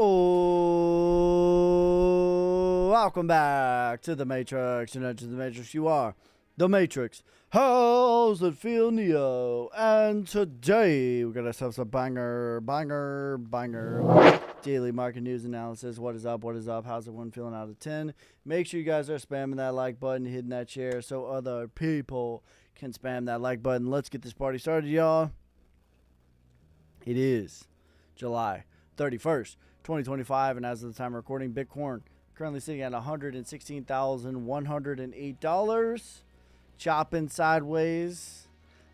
Oh, welcome back to the Matrix. You're not to the Matrix, you are the Matrix. How's it feel, Neo? And today we got ourselves a banger daily market news analysis. What is up? What is up? How's everyone feeling out of 10? Make sure you guys are spamming that like button, hitting that share so other people can spam that like button. Let's get this party started, y'all. It is July 31st. 2025, and as of the time of recording, Bitcoin currently sitting at $116,108, chopping sideways,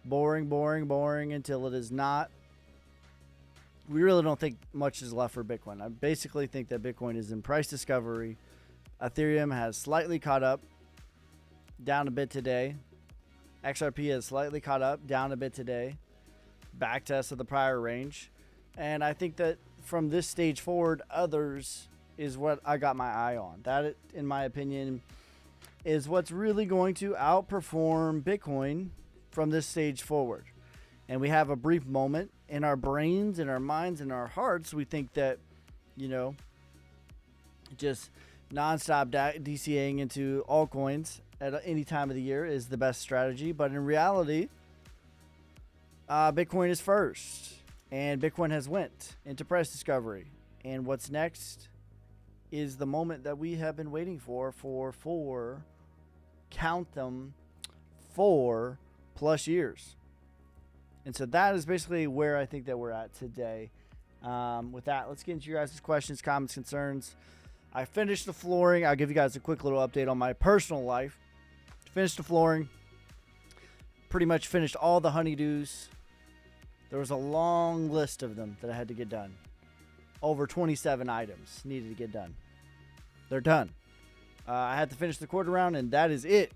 boring until it is not. We really don't think much is left for Bitcoin. I basically think that Bitcoin is in price discovery. Ethereum has slightly caught up, down a bit today. XRP has slightly caught up, down a bit today. Back test of the prior range, and I think that from this stage forward, others is what I got my eye on. That, in my opinion, is what's really going to outperform Bitcoin from this stage forward. And we have a brief moment in our brains, in our minds, in our hearts. We think that, you know, just nonstop DCAing into altcoins at any time of the year is the best strategy. But in reality, Bitcoin is first. And Bitcoin has went into price discovery. And what's next is the moment that we have been waiting for count them, 4+ years. And so that is basically where I think that we're at today. With that, let's get into your guys' questions, comments, concerns. I finished the flooring. I'll give you guys a quick little update on my personal life. Finished the flooring. Pretty much finished all the honeydews. There was a long list of them that I had to get done. Over 27 items needed to get done. They're done. I had to finish the quarter round, and that is it.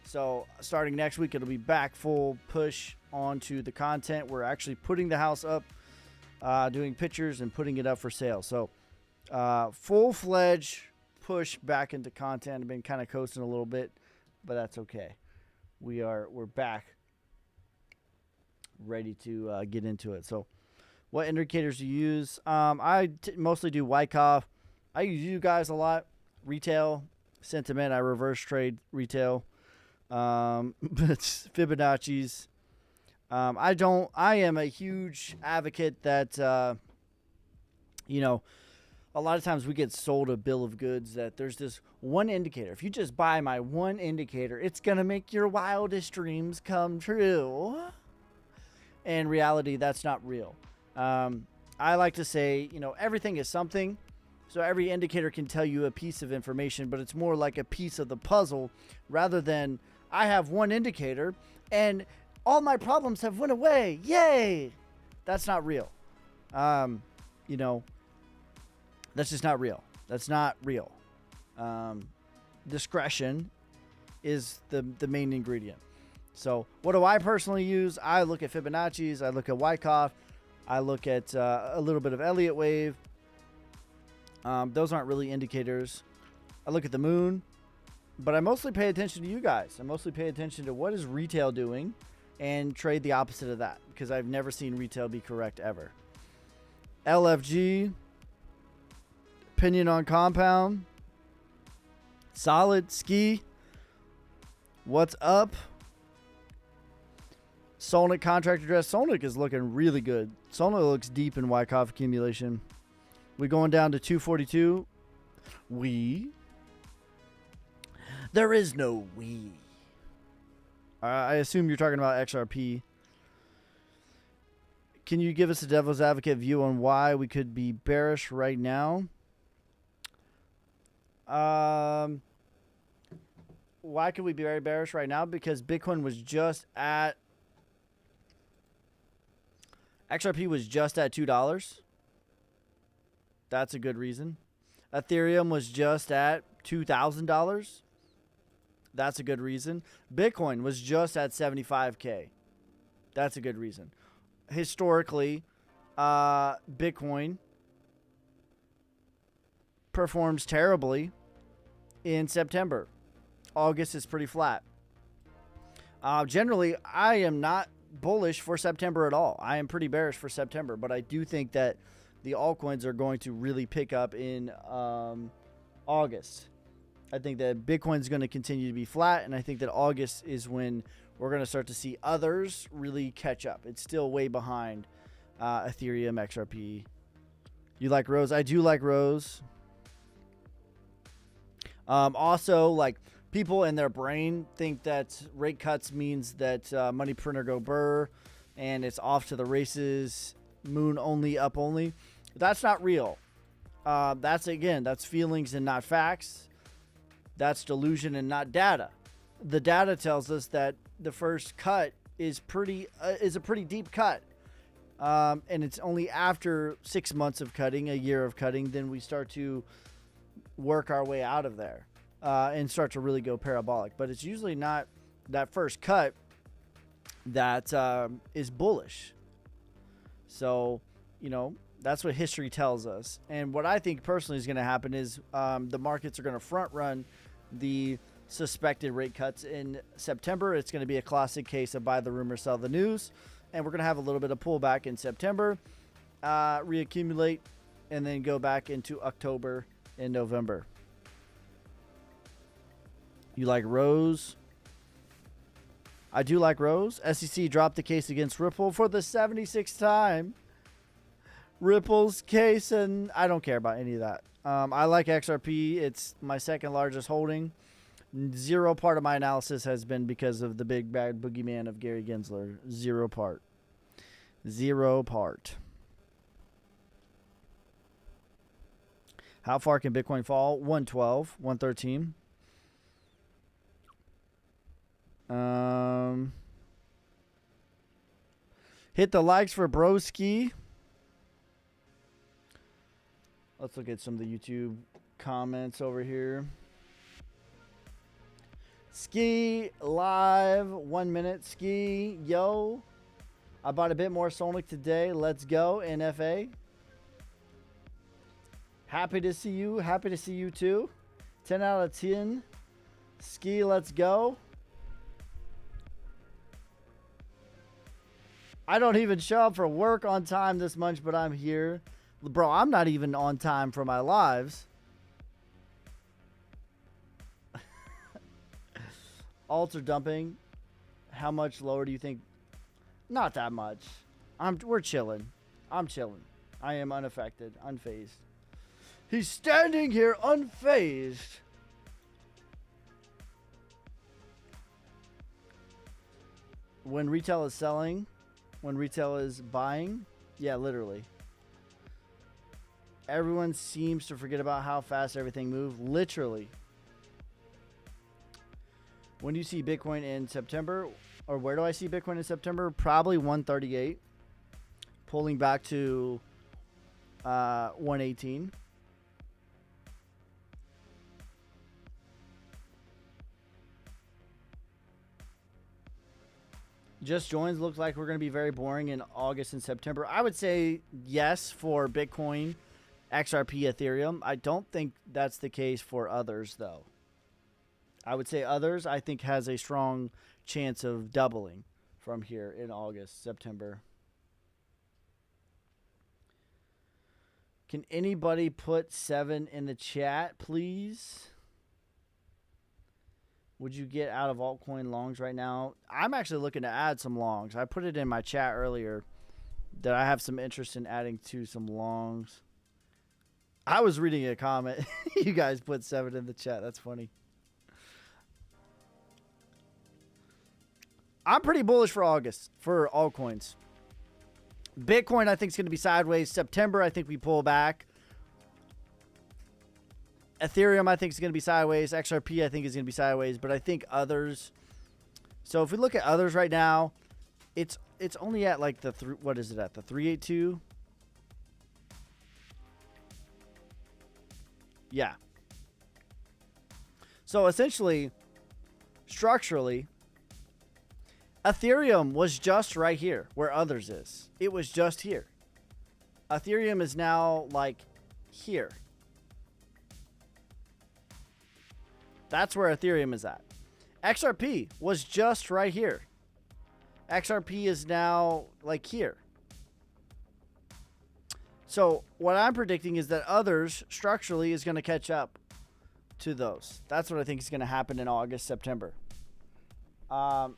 So starting next week, it'll be back full push onto the content. We're actually putting the house up, doing pictures and putting it up for sale. So full-fledged push back into content. I've been kind of coasting a little bit, but that's okay. We're back, ready to get into it. So what indicators do you use? I mostly do Wyckoff. I use you guys a lot. Retail sentiment, I reverse trade retail. Fibonacci's. I am a huge advocate that, you know, a lot of times we get sold a bill of goods that there's this one indicator. If you just buy my one indicator, it's going to make your wildest dreams come true. In reality, that's not real. I like to say, you know, everything is something. So every indicator can tell you a piece of information, but it's more like a piece of the puzzle rather than I have one indicator and all my problems have went away. Yay! That's not real. You know, that's just not real. That's not real. Discretion is the main ingredient. So what do I personally use? I look at Fibonacci's. I look at Wyckoff. I look at a little bit of Elliott Wave. Those aren't really indicators. I look at the moon. But I mostly pay attention to you guys. I mostly pay attention to what is retail doing and trade the opposite of that. Because I've never seen retail be correct ever. LFG. Opinion on compound. Solid. Ski. What's up? Solnic contract address. Solnic is looking really good. Solnic looks deep in Wyckoff accumulation. We going down to 242. There is no we. I assume you're talking about XRP. Can you give us a devil's advocate view on why we could be bearish right now? Why could we be very bearish right now? Because Bitcoin was just at... XRP was just at $2. That's a good reason. Ethereum was just at $2,000. That's a good reason. Bitcoin was just at 75K. That's a good reason. Historically, Bitcoin performs terribly in September. August is pretty flat. Generally, I am not bullish for September at all. I am pretty bearish for September, but I do think that the altcoins are going to really pick up in August. I think that Bitcoin is going to continue to be flat, and I think that August is when we're going to start to see others really catch up. It's still way behind Ethereum, XRP. You like Rose? I do like Rose. Also, like, people in their brain think that rate cuts means that money printer go burr and it's off to the races, moon only, up only. That's not real. That's feelings and not facts. That's delusion and not data. The data tells us that the first cut is a pretty deep cut. And it's only after 6 months of cutting, a year of cutting, then we start to work our way out of there and start to really go parabolic. But it's usually not that first cut that is bullish. So, that's what history tells us. And what I think personally is going to happen is the markets are going to front run the suspected rate cuts in September. It's going to be a classic case of buy the rumor, sell the news. And we're going to have a little bit of pullback in September, reaccumulate, and then go back into October and November. You like Rose? I do like Rose. SEC dropped the case against Ripple for the 76th time. Ripple's case, and I don't care about any of that. I like XRP. It's my second largest holding. Zero part of my analysis has been because of the big bad boogeyman of Gary Gensler. Zero part. How far can Bitcoin fall? 112, 113. Hit the likes for Broski. Let's look at some of the YouTube comments over here. Ski live, 1 minute. Ski, yo. I bought a bit more Sonic today. Let's go, NFA. Happy to see you. Happy to see you too. 10 out of 10. Ski, let's go. I don't even show up for work on time this month, but I'm here. Bro, I'm not even on time for my lives. Alts are dumping. How much lower do you think? Not that much. We're chilling. I'm chilling. I am unaffected, unfazed. He's standing here unfazed. When retail is selling, when retail is buying, yeah, literally. Everyone seems to forget about how fast everything moves. Literally. When do you see Bitcoin in September? Or where do I see Bitcoin in September? Probably 138. Pulling back to 118. Just joins. Looks like we're going to be very boring in August and September. I would say yes for Bitcoin, XRP, Ethereum. I don't think that's the case for others, though. I would say others, I think, has a strong chance of doubling from here in August, September. Can anybody put 7 in the chat, please? Would you get out of altcoin longs right now? I'm actually looking to add some longs. I put it in my chat earlier that I have some interest in adding to some longs. I was reading a comment. You guys put 7 in the chat. That's funny. I'm pretty bullish for August for altcoins. Bitcoin, I think, is going to be sideways. September, I think we pull back. Ethereum, I think, is going to be sideways. XRP, I think, is going to be sideways. But I think others. So if we look at others right now, it's only at like the what is it at? The 382. Yeah. So essentially, structurally, Ethereum was just right here where others is. It was just here. Ethereum is now like here. That's where Ethereum is at. XRP was just right here. XRP is now like here. So what I'm predicting is that others structurally is going to catch up to those. That's what I think is going to happen in August, September. I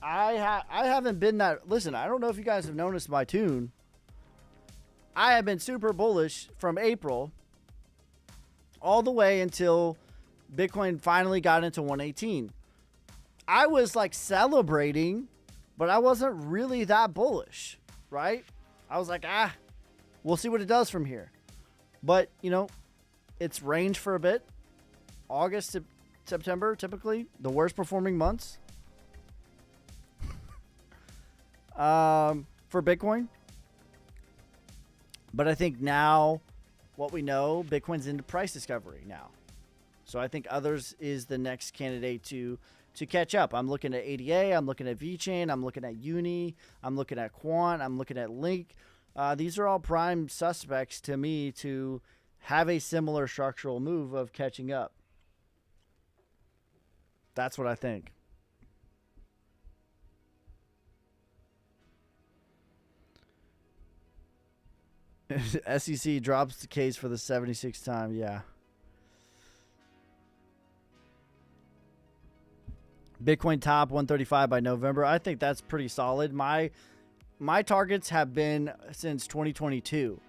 haven't been that. Listen, I don't know if you guys have noticed my tune. I have been super bullish from April all the way until Bitcoin finally got into 118. I was like celebrating, but I wasn't really that bullish, right? I was like, we'll see what it does from here. But, you know, it's range for a bit. August to September, typically the worst performing months for Bitcoin. But I think now what we know, Bitcoin's into price discovery now. So I think others is the next candidate to catch up. I'm looking at ADA, I'm looking at VeChain, I'm looking at Uni, I'm looking at Quant, I'm looking at Link. These are all prime suspects to me to have a similar structural move of catching up. That's what I think. SEC drops the case for the 76th time. Yeah. Bitcoin top 135 by November. I think that's pretty solid. My targets have been since 2022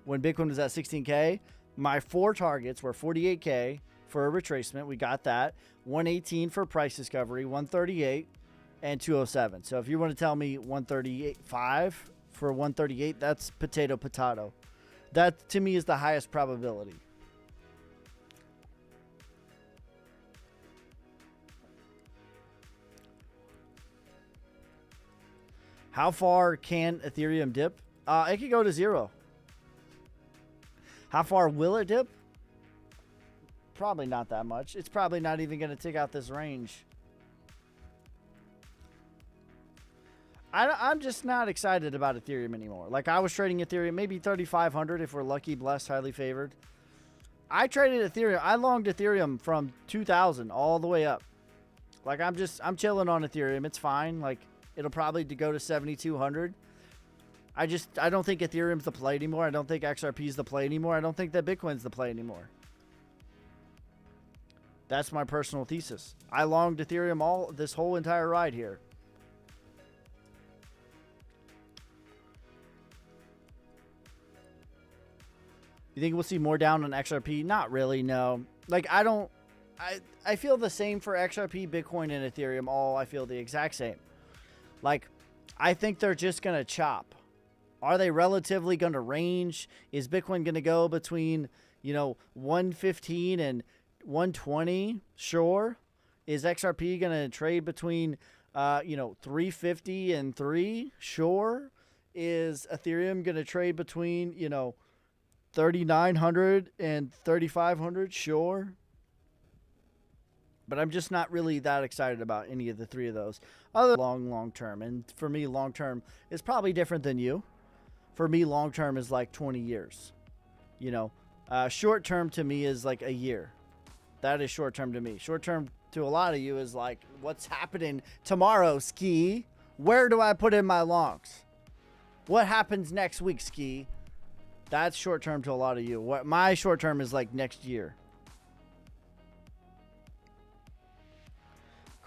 when Bitcoin was at 16K. My 4 targets were 48K for a retracement. We got that. 118 for price discovery, 138 and 207. So if you want to tell me 138.5 for 138, that's potato. That to me is the highest probability. How far can Ethereum dip? It could go to 0. How far will it dip? Probably not that much. It's probably not even going to take out this range. I'm just not excited about Ethereum anymore. Like, I was trading Ethereum, maybe 3,500 if we're lucky, blessed, highly favored. I traded Ethereum. I longed Ethereum from 2,000 all the way up. Like, I'm chilling on Ethereum. It's fine. Like, it'll probably go to 7,200. I don't think Ethereum's the play anymore. I don't think XRP's the play anymore. I don't think that Bitcoin's the play anymore. That's my personal thesis. I longed Ethereum this whole entire ride here. You think we'll see more down on XRP? Not really, no. Like, I feel the same for XRP, Bitcoin, and Ethereum. I feel the exact same. Like, I think they're just going to chop. Are they relatively going to range? Is Bitcoin going to go between, 115 and 120? Sure. Is XRP going to trade between, 350 and 3? Sure. Is Ethereum going to trade between, 3,900 and 3,500? Sure. But I'm just not really that excited about any of the 3 of those. Other long term. And for me, long term is probably different than you. For me, long term is like 20 years. Short term to me is like a year. That is short term to me. Short term to a lot of you is like, what's happening tomorrow, Ski? Where do I put in my longs? What happens next week, Ski? That's short term to a lot of you. What my short term is like next year.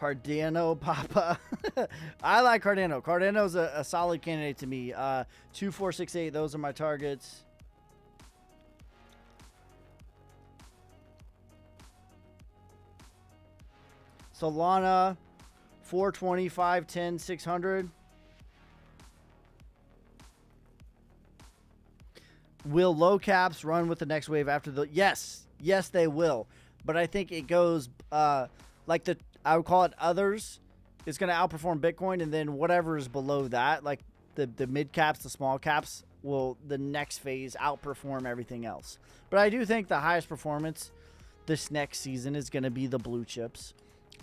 Cardano, Papa. I like Cardano. Cardano's a solid candidate to me. 2, 4, 6, 8. Those are my targets. Solana, 420, 510, 600. Will low caps run with the next wave after the... Yes, they will. But I think it goes I would call it others is going to outperform Bitcoin, and then whatever is below that, like the mid caps, the small caps, will the next phase outperform everything else. But I do think the highest performance this next season is going to be the blue chips.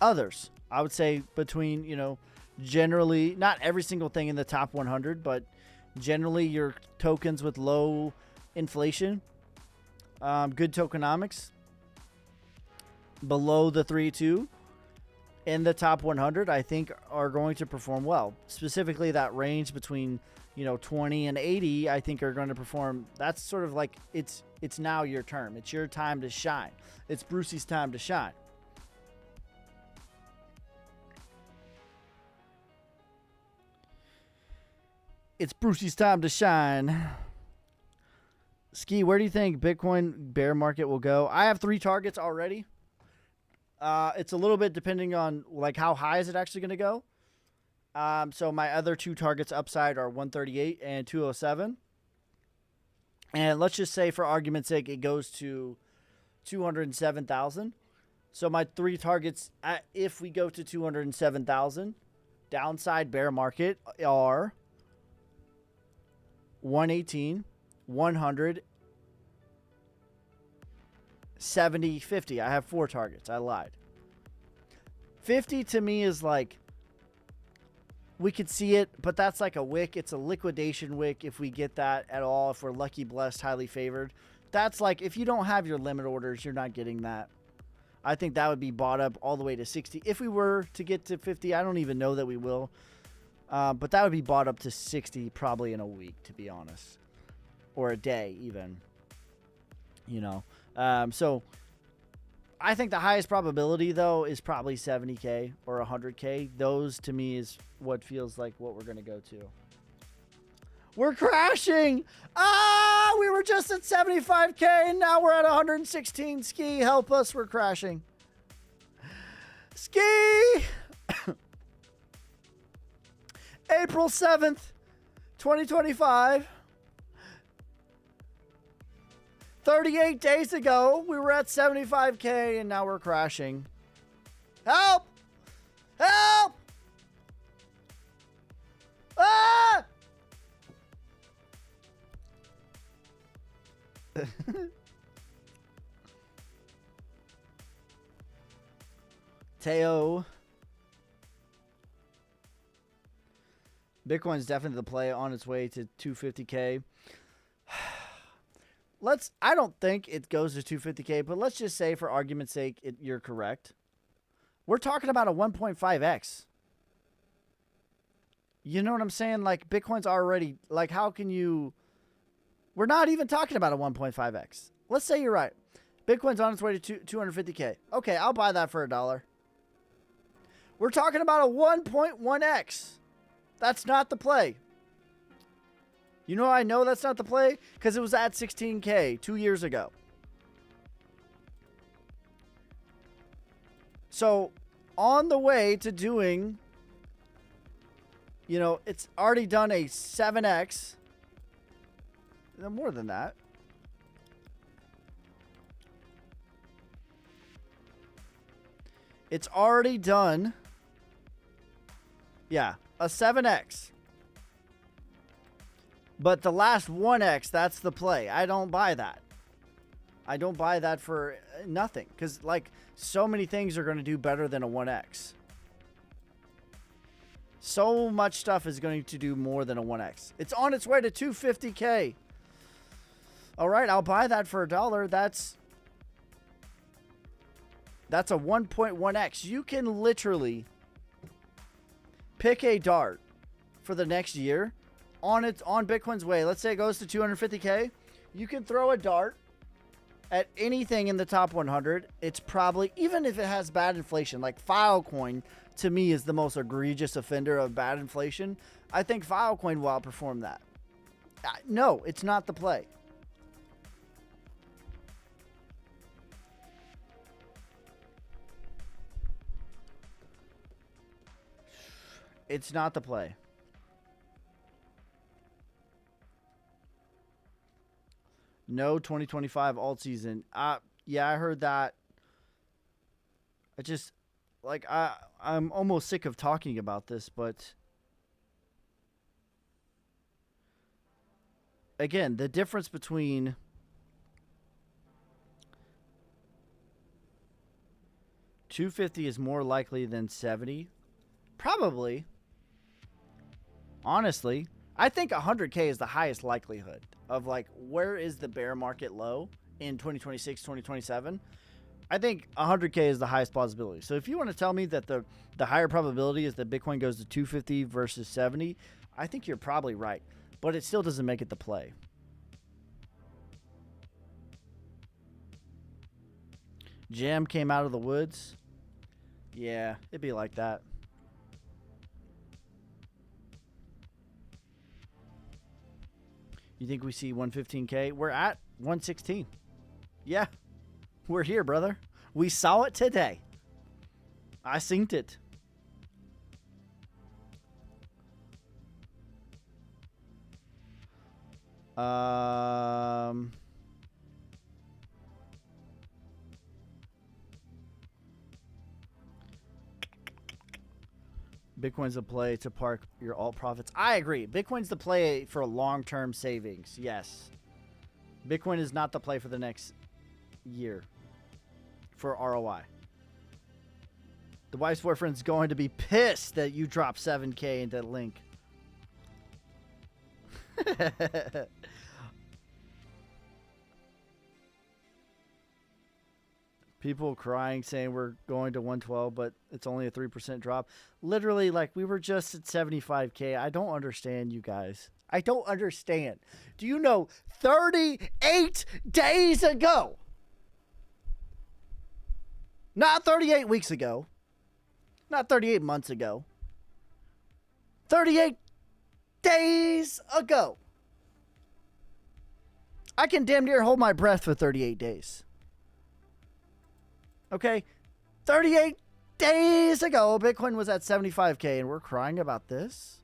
Others, I would say between, generally, not every single thing in the top 100, but generally your tokens with low inflation, good tokenomics, below the 3.2, in the top 100, I think, are going to perform well. Specifically, that range between 20 and 80, I think are going to perform. That's sort of like it's now your turn. It's your time to shine. It's Brucey's time to shine. It's Brucey's time to shine. Ski, where do you think Bitcoin bear market will go? I have 3 targets already. It's a little bit depending on like how high is it actually going to go. So my other 2 targets upside are 138 and 207. And let's just say for argument's sake, it goes to 207,000. So my 3 targets, if we go to 207,000, downside bear market are 118, 100, 70, 50. I have 4 targets. I lied. 50 to me is like, we could see it, but that's like a wick. It's a liquidation wick if we get that at all, if we're lucky, blessed, highly favored. That's like, if you don't have your limit orders, you're not getting that. I think that would be bought up all the way to 60. If we were to get to 50, I don't even know that we will. But that would be bought up to 60 probably in a week, to be honest. Or a day, even. So I think the highest probability, though, is probably 70K or 100K. Those, to me, is what feels like what we're going to go to. We're crashing! We were just at 75K, and now we're at 116. Ski, help us. We're crashing. Ski! April 7th, 2025. 38 days ago, we were at 75K, and now we're crashing. Help! Help! Ah! Teo. Bitcoin's definitely the play on its way to 250K. I don't think it goes to 250K, but let's just say for argument's sake, you're correct. We're talking about a 1.5x. You know what I'm saying? Like, Bitcoin's already, like, how can you, we're not even talking about a 1.5x. Let's say you're right. Bitcoin's on its way to 250K. Okay, I'll buy that for $1. We're talking about a 1.1x. That's not the play. You know how I know that's not the play? Because it was at 16K 2 years ago. So, on the way to doing, it's already done a 7x. No, more than that. It's already done. Yeah, a 7x. But the last 1x, that's the play. I don't buy that. I don't buy that for nothing. Because, like, so many things are going to do better than a 1x. So much stuff is going to do more than a 1x. It's on its way to 250K. All right, I'll buy that for $1. That's a 1.1x. You can literally pick a dart for the next year on Bitcoin's way. Let's say it goes to 250K. You can throw a dart at anything in the top 100. It's probably, even if it has bad inflation, like Filecoin to me is the most egregious offender of bad inflation. I think Filecoin will outperform that. No, it's not the play. It's not the play. No 2025 alt season. Yeah, I heard that. I'm almost sick of talking about this, but again, the difference between $250 is more likely than 70. Probably. Honestly, I think 100K is the highest likelihood of, like, where is the bear market low in 2026, 2027? I think 100K is the highest possibility. So if you want to tell me that the higher probability is that Bitcoin goes to 250 versus 70, I think you're probably right. But it still doesn't make it the play. Jam came out of the woods. Yeah, it'd be like that. You think we see 115K? We're at 116. Yeah, we're here, brother. We saw it today. I synced it. Bitcoin's the play to park your alt profits. I agree. Bitcoin's the play for long-term savings. Yes. Bitcoin is not the play for the next year for ROI. The wife's boyfriend's going to be pissed that you dropped 7K into Link. People crying saying we're going to 112, but it's only a 3% drop. Literally, like, we were just at 75K. I don't understand, you guys. I don't understand. Do you know 38 days ago? Not 38 weeks ago. Not 38 months ago. 38 days ago. I can damn near hold my breath for 38 days. Okay, 38 days ago, Bitcoin was at 75K, and we're crying about this.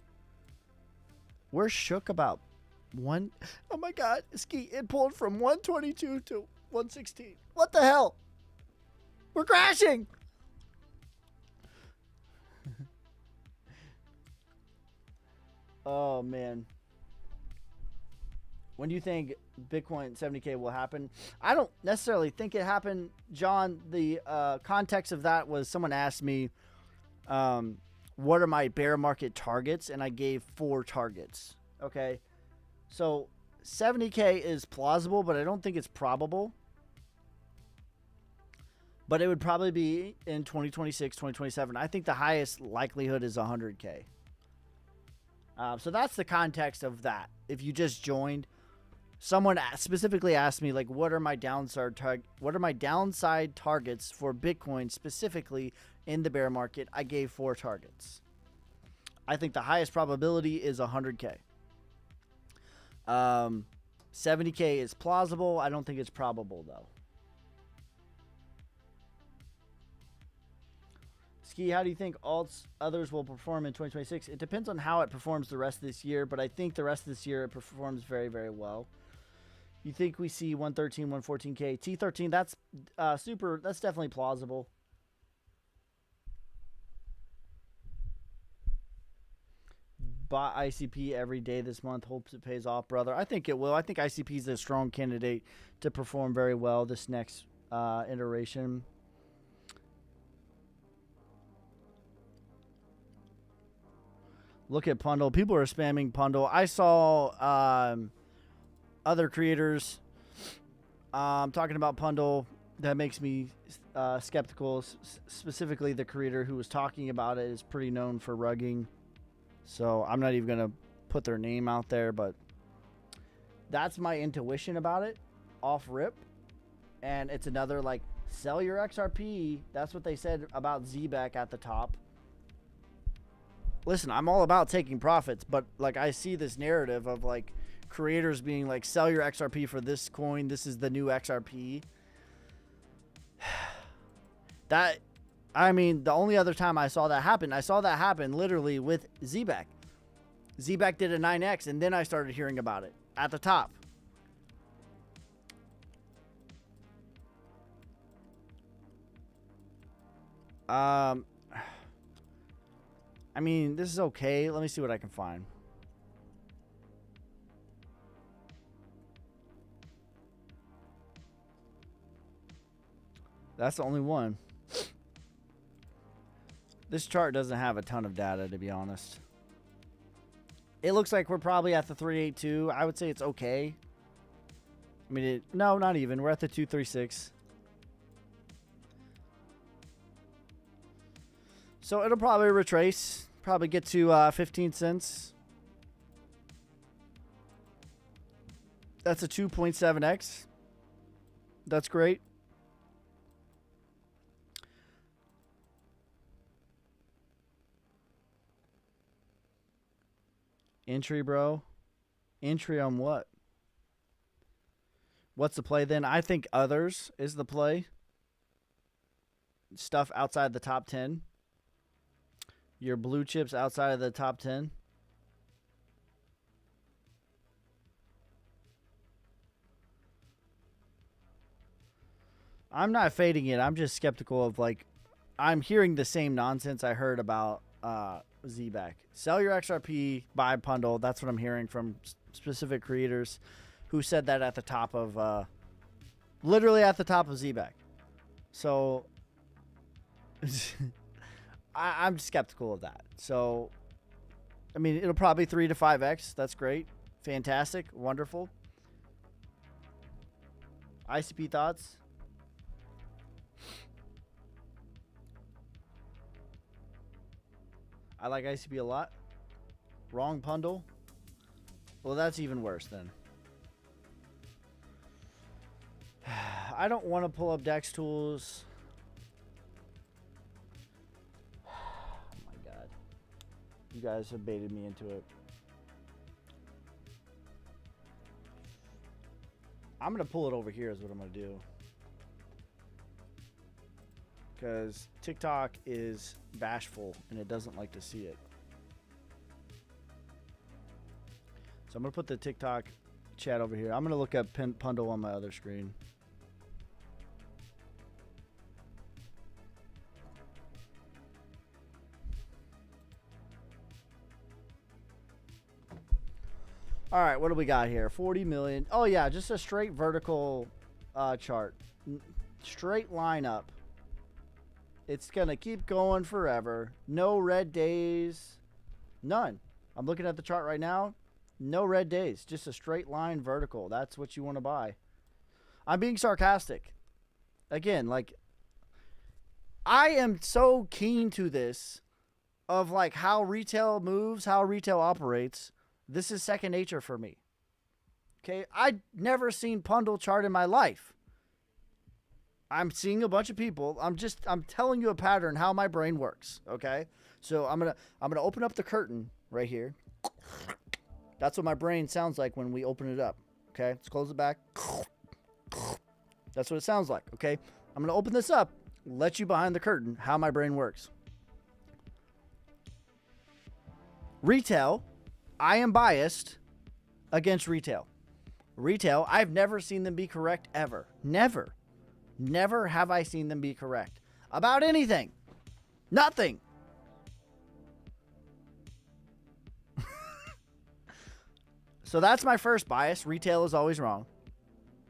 We're shook about one. Oh my God, Ski, it pulled from 122 to 116. What the hell? We're crashing. Oh man. When do you think Bitcoin 70K will happen? I don't necessarily think it happened, John. The context of that was someone asked me, what are my bear market targets? And I gave 4 targets. Okay. So 70K is plausible, but I don't think it's probable. But it would probably be in 2026, 2027. I think the highest likelihood is 100K. So that's the context of that. If you just joined, someone specifically asked me, like, what are my downside targets for Bitcoin specifically in the bear market? I gave 4 targets. I think the highest probability is 100K. 70K is plausible. I don't think it's probable, though. Ski, how do you think others will perform in 2026? It depends on how it performs the rest of this year, but I think the rest of this year it performs very, very well. You think we see 113, 114K? T13, that's super. That's definitely plausible. Bought ICP every day this month. Hopes it pays off, brother. I think it will. I think ICP is a strong candidate to perform very well this next iteration. Look at Pundle. People are spamming Pundle. I saw other creators talking about Pundle. That makes me skeptical. Specifically, the creator who was talking about it is pretty known for rugging. So I'm not even going to put their name out there, but that's my intuition about it off rip. And it's another, like, sell your XRP. That's what they said about ZBEC at the top. Listen, I'm all about taking profits, but, like, I see this narrative of, like, creators being like, sell your XRP for this coin. This is the new XRP. That, I mean, the only other time I saw that happen literally with ZBEC. ZBEC did a 9X, and then I started hearing about it at the top. I mean, this is okay. Let me see what I can find. That's the only one. This chart doesn't have a ton of data, to be honest. It looks like we're probably at the 382. I would say it's okay. I mean, no, not even. We're at the 236. So it'll probably retrace, probably get to 15 cents. That's a 2.7x. That's great. Entry, bro. Entry on what? What's the play then? I think others is the play. Stuff outside the top 10. Your blue chips outside of the top 10. I'm not fading it. I'm just skeptical of, like, I'm hearing the same nonsense I heard about ZBAC. Sell your XRP, buy Pundle. That's what I'm hearing from specific creators who said that at the top of, literally at the top of ZBAC. So I'm skeptical of that. So, I mean, it'll probably 3 to 5x. That's great. Fantastic. Wonderful. ICP thoughts? I like ICP a lot. Wrong Pundle. Well, that's even worse then. I don't want to pull up DEX tools. Oh my God. You guys have baited me into it. I'm going to pull it over here is what I'm going to do. Because TikTok is bashful and it doesn't like to see it. So I'm going to put the TikTok chat over here. I'm going to look up Pundle on my other screen. All right, what do we got here? 40 million. Oh, yeah, just a straight vertical chart. Straight line up. It's going to keep going forever. No red days. None. I'm looking at the chart right now. No red days. Just a straight line vertical. That's what you want to buy. I'm being sarcastic. Again, like, I am so keen to this of, like, how retail moves, how retail operates. This is second nature for me. Okay? I'd never seen Pundle chart in my life. I'm seeing a bunch of people. I'm telling you a pattern how my brain works, okay? So I'm going to open up the curtain right here. That's what my brain sounds like when we open it up, okay? Let's close it back. That's what it sounds like, okay? I'm going to open this up, let you behind the curtain how my brain works. Retail, I am biased against retail. Retail, I've never seen them be correct ever. Never. Never have I seen them be correct about anything. Nothing. So that's my first bias. Retail is always wrong.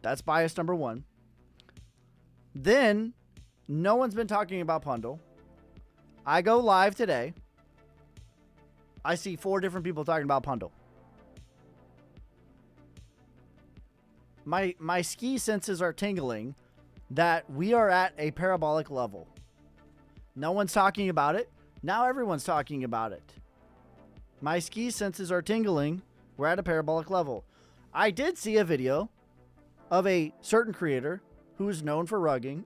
That's bias number one. Then, no one's been talking about Pundle. I go live today. I see 4 different people talking about Pundle. My ski senses are tingling that we are at a parabolic level. No one's talking about it. Now everyone's talking about it. My ski senses are tingling. We're at a parabolic level. I did see a video of a certain creator who is known for rugging,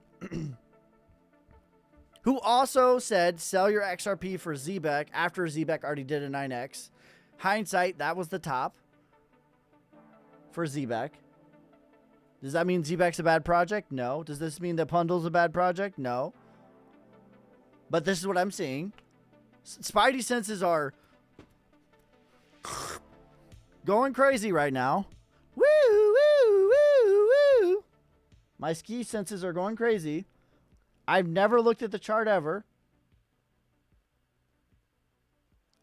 who also said, sell your XRP for ZBEC after ZBEC already did a 9X. Hindsight, that was the top for ZBEC. Does that mean ZBEC's a bad project? No. Does this mean that Pundle's a bad project? No. But this is what I'm seeing. Spidey senses are going crazy right now. Woo, woo, woo, woo. My ski senses are going crazy. I've never looked at the chart ever.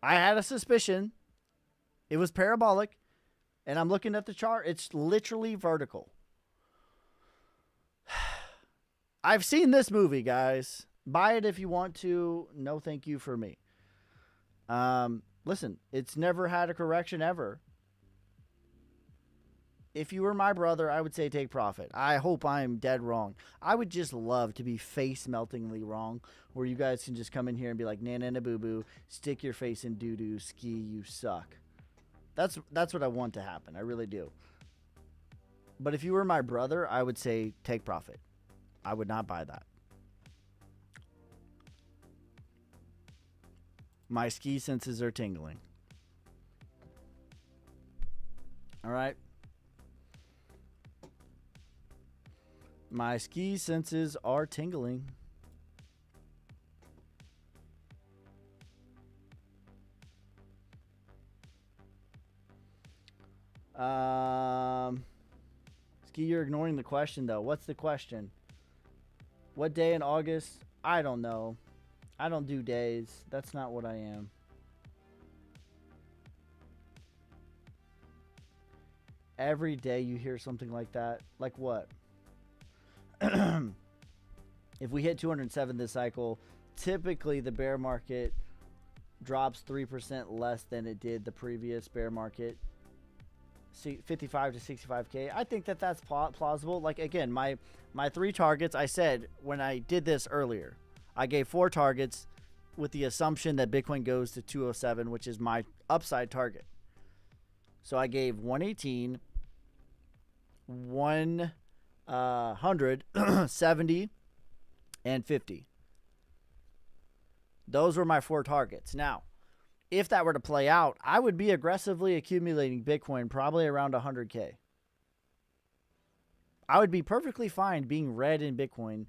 I had a suspicion. It was parabolic. And I'm looking at the chart. It's literally vertical. I've seen this movie, guys. Buy it if you want to. No thank you for me. Listen, it's never had a correction ever. if you were my brother, I would say take profit. I hope I'm dead wrong. I would just love to be face meltingly wrong, where you guys can just come in here and be like, "Nana and a boo boo, stick your face in doo doo, ski, you suck." That's what I want to happen. I really do. But if you were my brother, I would say take profit. I would not buy that. My ski senses are tingling. All right. My ski senses are tingling. Ski, you're ignoring the question, though. What's the question? What day in August? I don't know. I don't do days. That's not what I am. Every day you hear something like that. Like what? If we hit 207 this cycle, typically the bear market drops 3% less than it did the previous bear market. 55 to 65K. I think that that's plausible. Like, again, my 3 targets, I said when I did this earlier, I gave 4 targets with the assumption that Bitcoin goes to 207, which is my upside target. So I gave 118, 100, 70, and 50. Those were my 4 targets. Now, if that were to play out, I would be aggressively accumulating Bitcoin probably around 100K. I would be perfectly fine being red in Bitcoin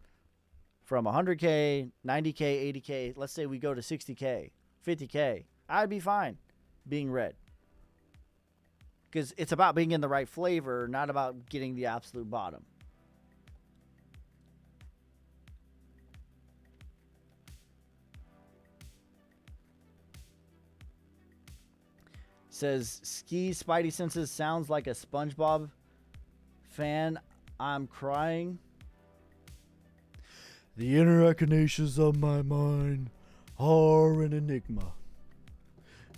from 100K, 90K, 80K. Let's say we go to 60K, 50K. I'd be fine being red. Because it's about being in the right flavor, not about getting the absolute bottom. Says, Ski Spidey Senses sounds like a SpongeBob fan. I'm crying. The inner machinations of my mind are an enigma.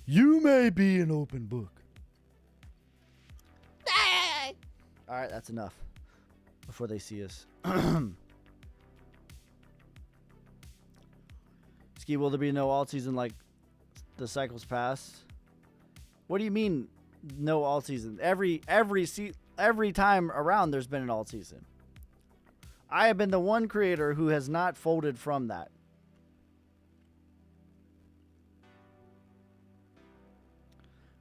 You may be an open book. All right, that's enough before they see us. Ski, will there be no alt season like the cycles past? What do you mean no alt season? Every time around there's been an alt season. I have been the one creator who has not folded from that.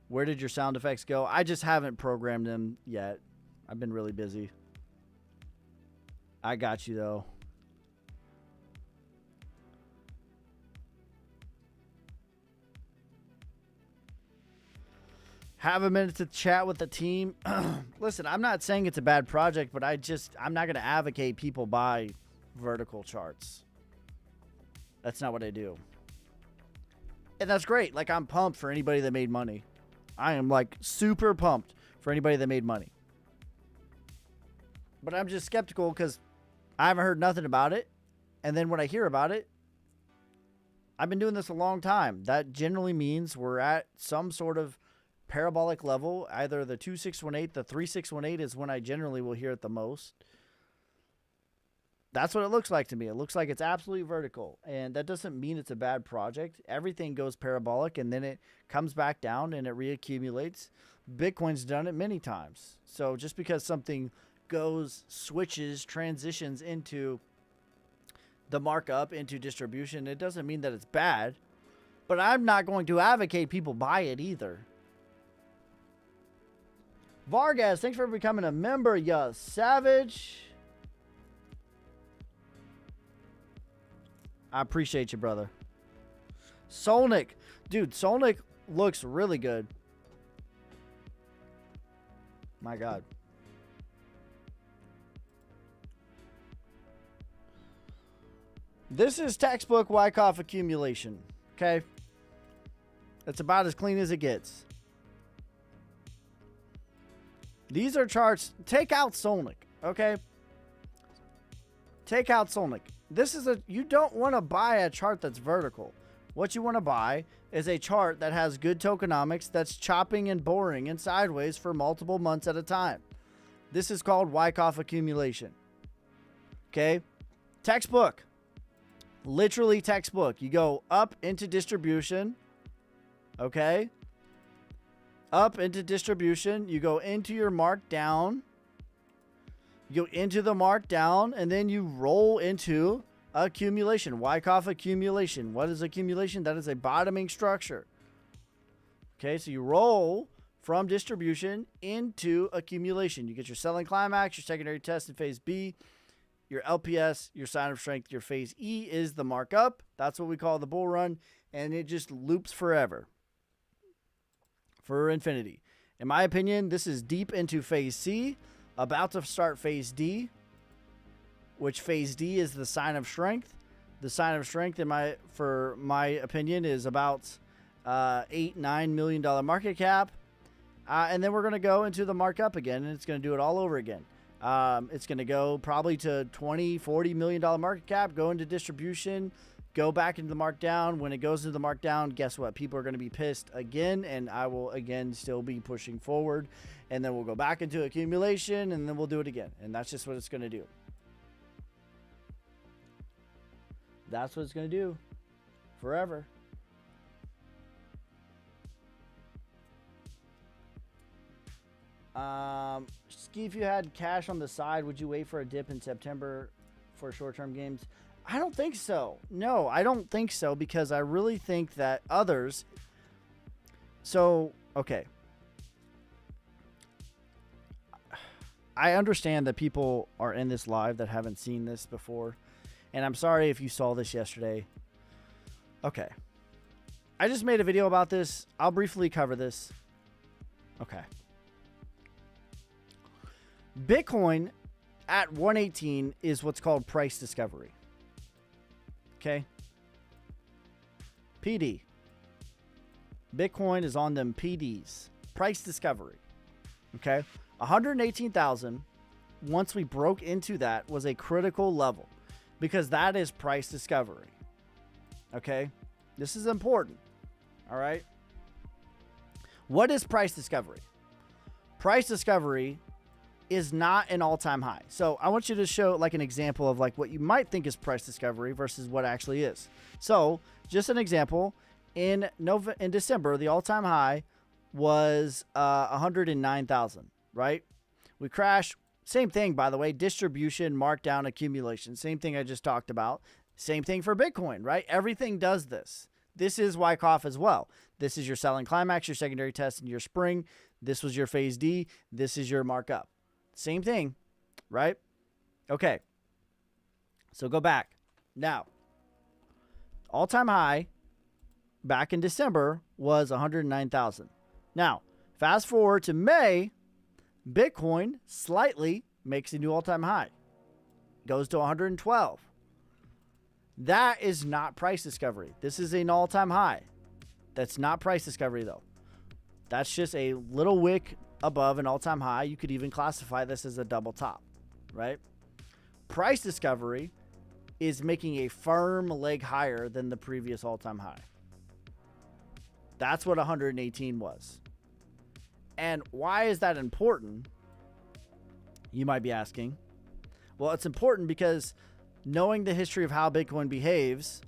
Where did your sound effects go? I just haven't programmed them yet. I've been really busy. I got you, though. Have a minute to chat with the team. Listen, I'm not saying it's a bad project, but I'm not going to advocate people buy vertical charts. That's not what I do. And that's great. Like, I'm pumped for anybody that made money. I am, like, super pumped for anybody that made money. But I'm just skeptical because I haven't heard nothing about it. And then when I hear about it, I've been doing this a long time. That generally means we're at some sort of parabolic level. Either the 2618, the 3618 is when I generally will hear it the most. That's what it looks like to me. It looks like it's absolutely vertical. And that doesn't mean it's a bad project. Everything goes parabolic and then it comes back down and it reaccumulates. Bitcoin's done it many times. So just because something goes, switches, transitions into the markup, into distribution, it doesn't mean that it's bad. But I'm not going to advocate people buy it either. Vargas, thanks for becoming a member, ya savage. I appreciate you, brother. Solnick. Dude, Solnick looks really good. My God. This is textbook Wyckoff accumulation. Okay? It's about as clean as it gets. These are charts. Take out Solnick. Okay? Take out Solnick. You don't want to buy a chart that's vertical. What you want to buy is a chart that has good tokenomics, that's chopping and boring and sideways for multiple months at a time. This is called Wyckoff accumulation. Okay? Textbook. Literally textbook. You go up into distribution. Okay? Up into distribution. You go into your markdown. You go into the markdown, and then you roll into accumulation. Wyckoff accumulation. What is accumulation? That is a bottoming structure. Okay, so you roll from distribution into accumulation. You get your selling climax, your secondary test in phase B, your LPS, your sign of strength, your phase E is the markup. That's what we call the bull run, and it just loops forever. For infinity. In my opinion, this is deep into phase C, about to start phase D, which phase D is the sign of strength. The sign of strength, for my opinion, is about $8-9 million market cap. And then we're going to go into the markup again, and it's going to do it all over again. It's going to go probably to $20-40 million market cap, go into distribution, go back into the markdown. When it goes into the markdown, guess what? People are going to be pissed again, and I will again still be pushing forward. And then we'll go back into accumulation, and then we'll do it again. And that's just what it's going to do. That's what it's going to do forever. Ski, if you had cash on the side, would you wait for a dip in September for short-term games? I don't think so. No, I don't think so, because I really think that others... So, okay. I understand that people are in this live that haven't seen this before. And I'm sorry if you saw this yesterday. Okay. I just made a video about this. I'll briefly cover this. Okay. Bitcoin at 118 is what's called price discovery. Okay. PD. Bitcoin is on them PDs. Price discovery. Okay. 118,000, once we broke into that, was a critical level, because that is price discovery. Okay. This is important. All right. What is price discovery? Price discovery is not an all-time high. So I want you to show like an example of like what you might think is price discovery versus what actually is. So just an example, in December, the all-time high was 109,000, right? We crashed. Same thing, by the way, distribution, markdown, accumulation. Same thing I just talked about. Same thing for Bitcoin, right? Everything does this. This is Wyckoff as well. This is your selling climax, your secondary test, and your spring. This was your phase D. This is your markup. Same thing, right? Okay. So go back. Now, all-time high back in December was 109,000. Now, fast forward to May, Bitcoin slightly makes a new all-time high. Goes to 112. That is not price discovery. This is an all-time high. That's not price discovery, though. That's just a little wick above an all-time high. You could even classify this as a double top, right? Price discovery is making a firm leg higher than the previous all-time high. That's what 118 was. And why is that important? You might be asking. Well, it's important because knowing the history of how Bitcoin behaves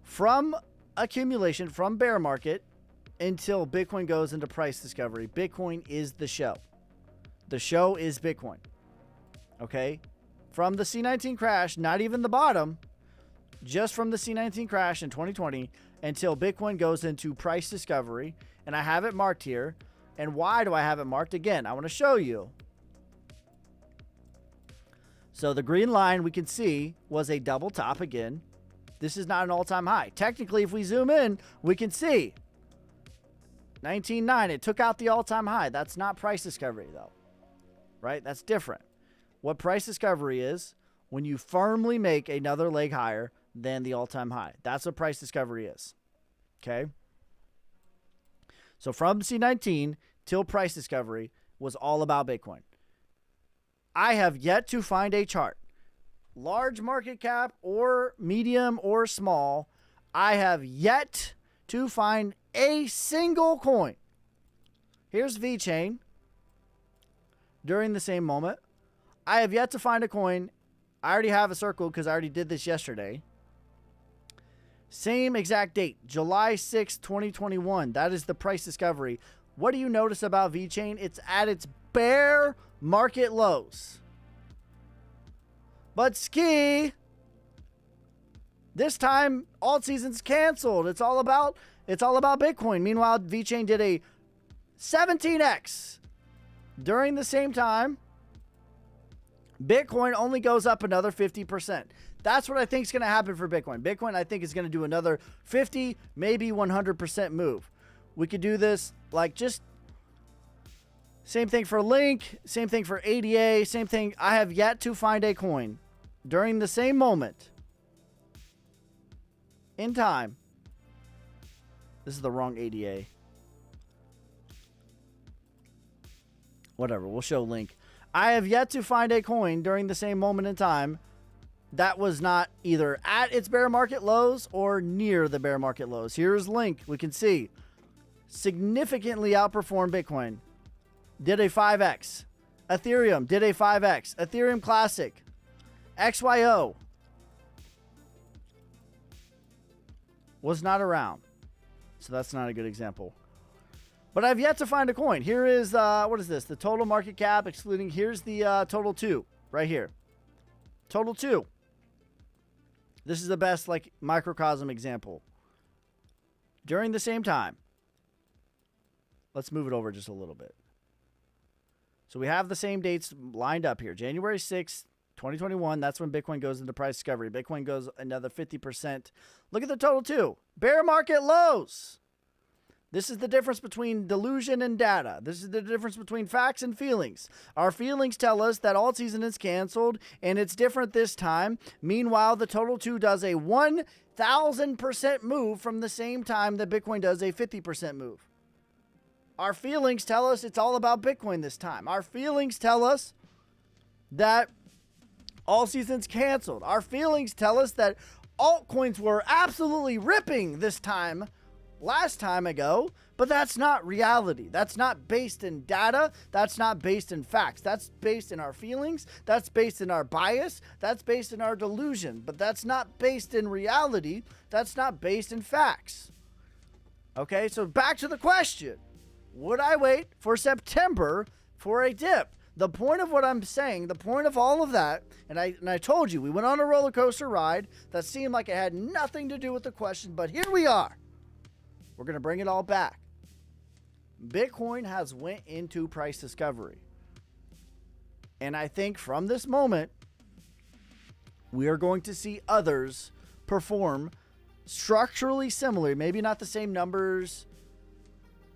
from accumulation, from bear market, until Bitcoin goes into price discovery, Bitcoin is the show. The show is Bitcoin. Okay? From the C19 crash, not even the bottom, just from the C19 crash in 2020 until Bitcoin goes into price discovery. And I have it marked here. And why do I have it marked? Again, I want to show you. So the green line we can see was a double top again. This is not an all-time high. Technically, if we zoom in, we can see 19.9. It took out the all-time high. That's not price discovery, though. Right? That's different. What price discovery is when you firmly make another leg higher than the all-time high. That's what price discovery is. Okay? So from C19 till price discovery was all about Bitcoin. I have yet to find a chart, large market cap or medium or small. I have yet to find a single coin. Here's VeChain during the same moment. I have yet to find a coin. I already have a circle because I already did this yesterday. Same exact date, July 6th, 2021. That is the price discovery. What do you notice about VeChain? It's at its bear market lows. But ski, this time alt season's canceled. It's all about Bitcoin. Meanwhile, VeChain did a 17x during the same time. Bitcoin only goes up another 50%. That's what I think is going to happen for Bitcoin. Bitcoin, I think, is going to do another 50, maybe 100% move. We could do this like just same thing for Link, same thing for ADA, same thing. I have yet to find a coin during the same moment in time. This is the wrong ADA. Whatever, we'll show Link. I have yet to find a coin during the same moment in time that was not either at its bear market lows or near the bear market lows. Here's Link. We can see significantly outperformed Bitcoin. Did a 5x. Ethereum did a 5x. Ethereum Classic. XYO was not around. So that's not a good example. But I've yet to find a coin. Here is, what is this? The total market cap excluding, here's the total 2 right here. Total 2. This is the best like microcosm example. During the same time. Let's move it over just a little bit. So we have the same dates lined up here. January 6th, 2021. That's when Bitcoin goes into price discovery. Bitcoin goes another 50%. Look at the total 2. Bear market lows. This is the difference between delusion and data. This is the difference between facts and feelings. Our feelings tell us that alt season is canceled and it's different this time. Meanwhile, the total 2 does a 1,000% move from the same time that Bitcoin does a 50% move. Our feelings tell us it's all about Bitcoin this time. Our feelings tell us that alt season's canceled. Our feelings tell us that altcoins were absolutely ripping this time. Last time ago, but that's not reality. That's not based in data. That's not based in facts. That's based in our feelings. That's based in our bias. That's based in our delusion. But that's not based in reality. That's not based in facts. Okay, so back to the question. Would I wait for September for a dip? The point of what I'm saying, the point of all of that, and I told you, we went on a roller coaster ride that seemed like it had nothing to do with the question, but here we are. We're going to bring it all back. Bitcoin has went into price discovery. And I think from this moment, we are going to see others perform structurally similar. Maybe not the same numbers,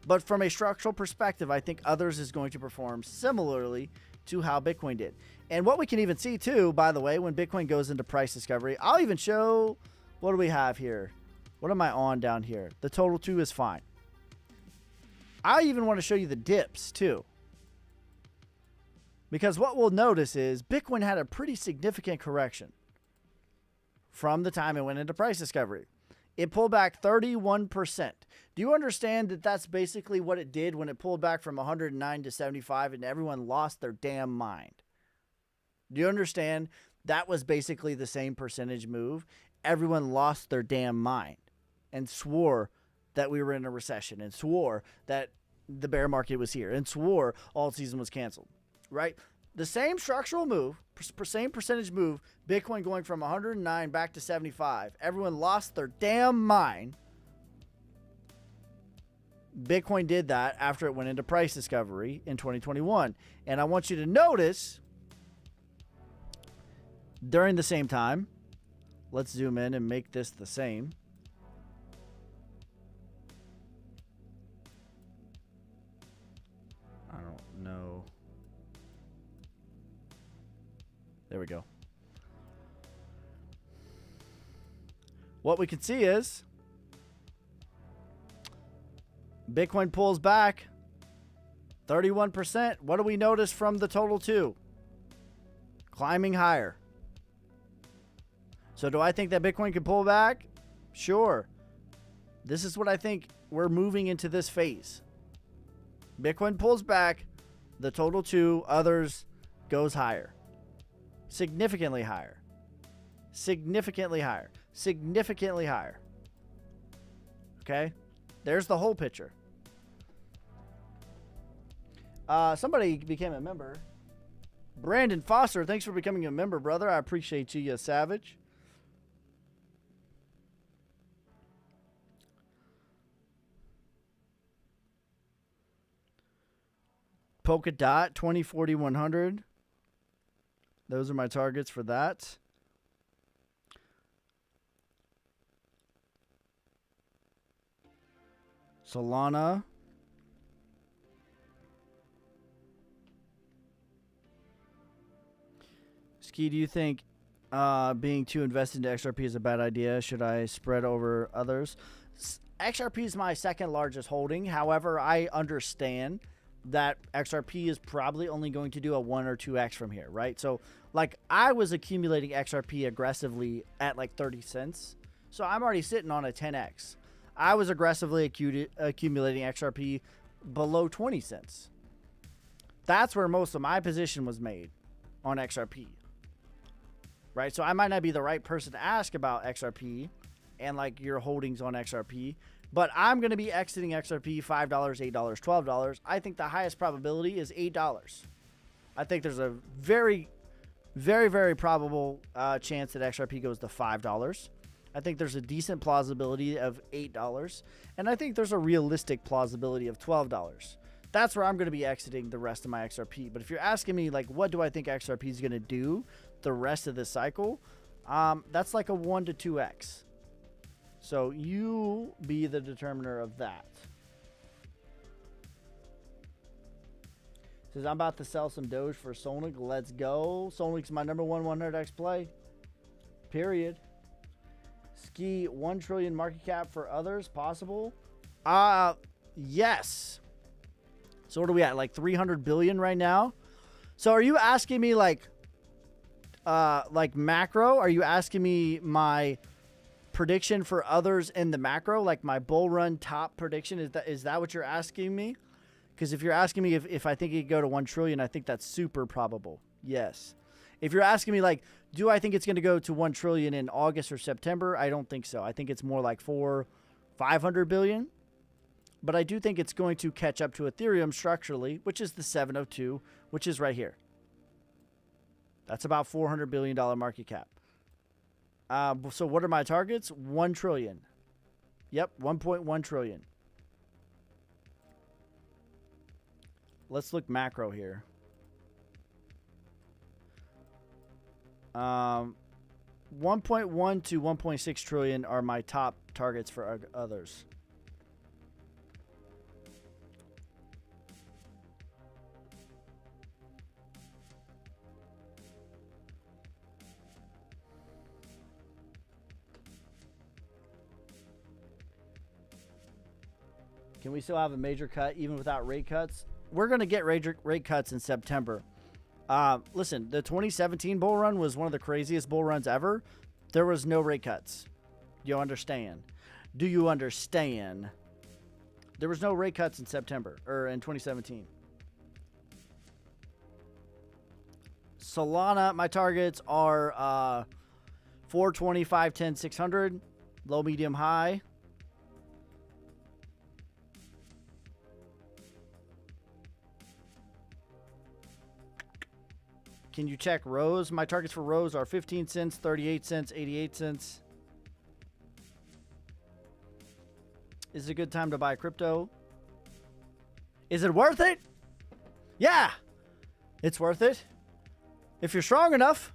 but from a structural perspective, I think others is going to perform similarly to how Bitcoin did. And what we can even see too, by the way, when Bitcoin goes into price discovery, I'll even show, what do we have here? What am I on down here? The total 2 is fine. I even want to show you the dips too. Because what we'll notice is Bitcoin had a pretty significant correction from the time it went into price discovery. It pulled back 31%. Do you understand that that's basically what it did when it pulled back from 109 to 75 and everyone lost their damn mind? Do you understand that was basically the same percentage move? Everyone lost their damn mind and swore that we were in a recession and swore that the bear market was here and swore alt season was canceled, right? The same structural move, same percentage move, Bitcoin going from 109 back to 75. Everyone lost their damn mind. Bitcoin did that after it went into price discovery in 2021. And I want you to notice during the same time, let's zoom in and make this the same. I don't know. There we go. What we can see is Bitcoin pulls back 31%. What do we notice from the total 2? Climbing higher. So do I think that Bitcoin can pull back? Sure. This is what I think we're moving into this phase. Bitcoin pulls back. The total 2, others goes higher. Significantly higher. Significantly higher. Significantly higher. Okay? There's the whole picture. Somebody became a member. Brandon Foster, thanks for becoming a member, brother. I appreciate you, you savage. Polkadot, 20, 40, 100. Those are my targets for that. Solana. Ski, do you think being too invested into XRP is a bad idea? Should I spread over others? XRP is my second largest holding. However, I understand that XRP is probably only going to do a 1 or 2x from here, right? So, like, I was accumulating XRP aggressively at like 30 cents. So I'm already sitting on a 10x. I was aggressively accumulating XRP below 20 cents. That's where most of my position was made on XRP. Right? So I might not be the right person to ask about XRP and like your holdings on XRP, but I'm going to be exiting XRP $5, $8, $12. I think the highest probability is $8. I think there's a very, very, very probable chance that XRP goes to $5. I think there's a decent plausibility of $8. And I think there's a realistic plausibility of $12. That's where I'm going to be exiting the rest of my XRP. But if you're asking me, like, what do I think XRP is going to do the rest of the cycle, that's like a 1 to 2x. So you be the determiner of that. Says, I'm about to sell some Doge for Solnic. Let's go. Solnic's my number 1 100x play. Period. Ski, 1 trillion market cap for others possible? Yes. So what are we at? Like 300 billion right now? So are you asking me like macro? Are you asking me my prediction for others in the macro, like my bull run top prediction? Is that what you're asking me? Because if you're asking me if I think it could go to 1 trillion, I think that's super probable. Yes. If you're asking me like, do I think it's going to go to 1 trillion in August or September? I don't think so. I think it's more like 500 billion. But I do think it's going to catch up to Ethereum structurally, which is the 702, which is right here. That's about $400 billion market cap. So what are my targets? 1 trillion. Yep, 1.1 trillion. Let's look macro here. 1.1 to 1.6 trillion are my top targets for others. Can we still have a major cut even without rate cuts? We're going to get rate cuts in September. Listen, the 2017 bull run was one of the craziest bull runs ever. There was no rate cuts. You understand? Do you understand? There was no rate cuts in September or in 2017. Solana, my targets are 420, 510, 600, low, medium, high. Can you check Rose? My targets for Rose are 15 cents, 38 cents, 88 cents. Is it a good time to buy crypto? Is it worth it? Yeah, it's worth it. If you're strong enough.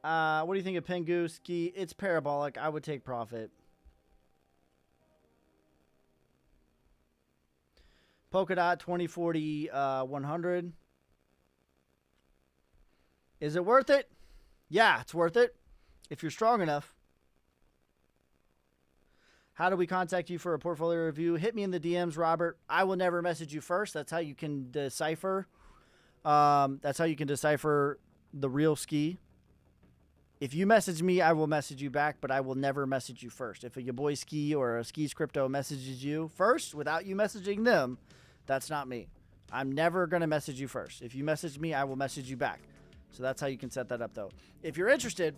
What do you think of Pengu Ski? It's parabolic. I would take profit. Polkadot 2040 100. Is it worth it? Yeah, it's worth it if you're strong enough. How do we contact you for a portfolio review? Hit me in the DMs, Robert. I will never message you first. That's how you can decipher. That's how you can decipher the real Ski. If you message me, I will message you back, but I will never message you first. If your boy Ski or a Ski's Crypto messages you first without you messaging them, that's not me. I'm never going to message you first. If you message me, I will message you back. So that's how you can set that up, though. If you're interested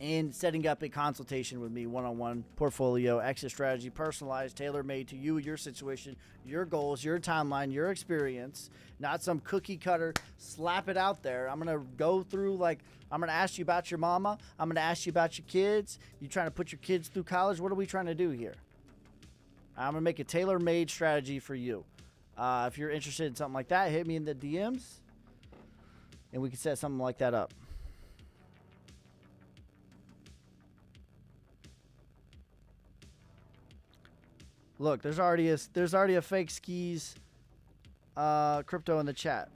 in setting up a consultation with me, one-on-one, portfolio, exit strategy, personalized, tailor-made to you, your situation, your goals, your timeline, your experience, not some cookie cutter, slap it out there. I'm going to go through, like, I'm going to ask you about your mama. I'm going to ask you about your kids. You trying to put your kids through college? What are we trying to do here? I'm going to make a tailor-made strategy for you. If you're interested in something like that, hit me in the DMs, and we can set something like that up. Look, there's already a fake Skis crypto in the chat.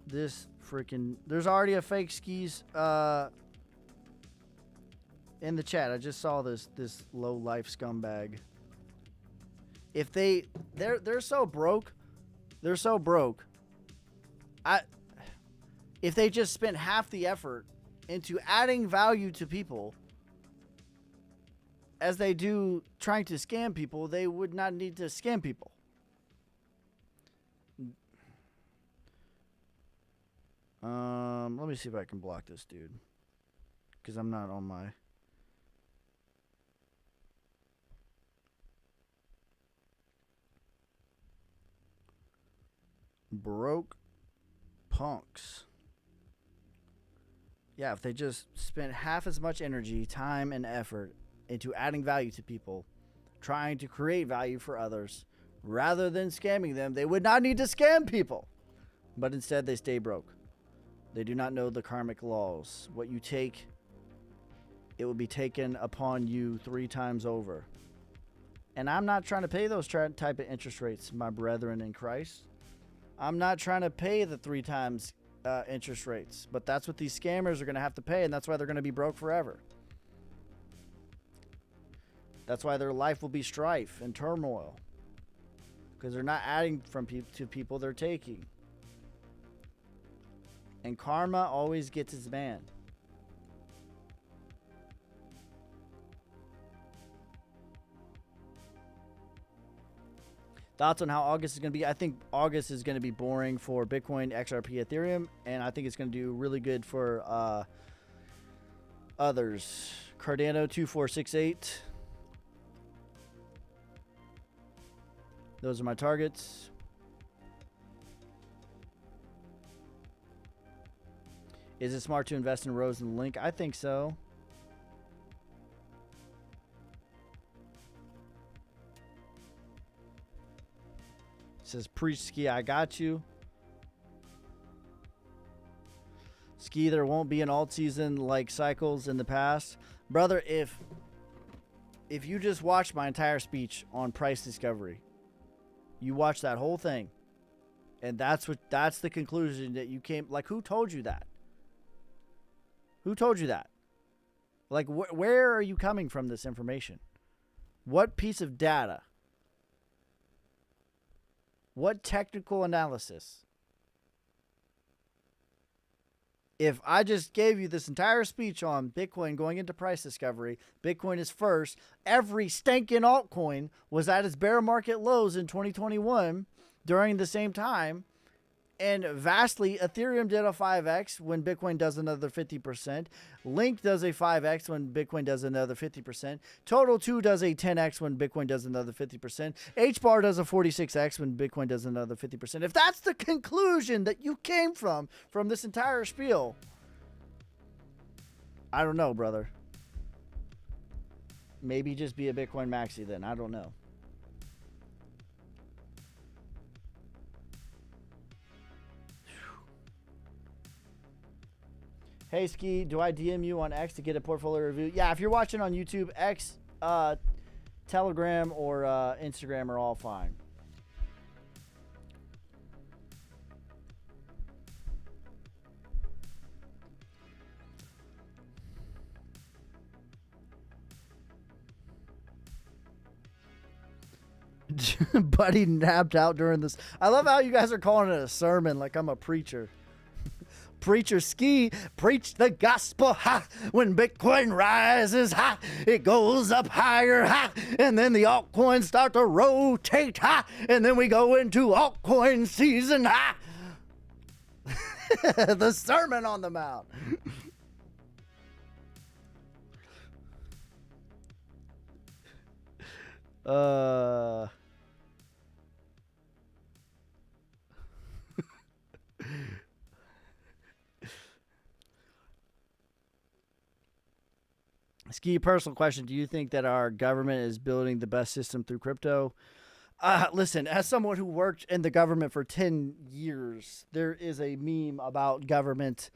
There's already a fake Skis in the chat. I just saw this low life scumbag. If they're so broke, if they just spent half the effort into adding value to people as they do trying to scam people, they would not need to scam people. Let me see if I can block this dude, because I'm not on my... Broke punks. Yeah, if they just spent half as much energy, time, and effort into adding value to people, trying to create value for others, rather than scamming them, they would not need to scam people. But instead, they stay broke. They do not know the karmic laws. What you take, it will be taken upon you 3 times over. And I'm not trying to pay those type of interest rates, my brethren in Christ. I'm not trying to pay the 3 times interest rates, but that's what these scammers are going to have to pay, and that's why they're going to be broke forever. That's why their life will be strife and turmoil, because they're not adding to people, they're taking. And karma always gets its man. Thoughts on how August is going to be? I think August is going to be boring for Bitcoin, XRP, Ethereum, and I think it's going to do really good for others. Cardano 2468. Those are my targets. Is it smart to invest in Rose and Link? I think so. It says, preach Ski, I got you. Ski, there won't be an alt season like cycles in the past. Brother, if you just watched my entire speech on price discovery, you watched that whole thing, and that's the conclusion that you came, like, who told you that? Who told you that? Like, where are you coming from this information? What piece of data? What technical analysis? If I just gave you this entire speech on Bitcoin going into price discovery, Bitcoin is first, every stinking altcoin was at its bear market lows in 2021 during the same time, and vastly, Ethereum did a 5x when Bitcoin does another 50%. Link does a 5x when Bitcoin does another 50%. Total 2 does a 10x when Bitcoin does another 50%. HBAR does a 46x when Bitcoin does another 50%. If that's the conclusion that you came from this entire spiel, I don't know, brother. Maybe just be a Bitcoin maxi then. I don't know. Hey, Ski, do I DM you on X to get a portfolio review? Yeah, if you're watching on YouTube, X, Telegram, or Instagram are all fine. Buddy napped out during this. I love how you guys are calling it a sermon like I'm a preacher. preacher ski, preach the gospel, ha. When Bitcoin rises, ha, it goes up higher, ha. And then the altcoins start to rotate, ha. And then we go into altcoin season, ha. The Sermon on the Mount. Ski, personal question. Do you think that our government is building the best system through crypto? Listen, as someone who worked in the government for 10 years, there is a meme about government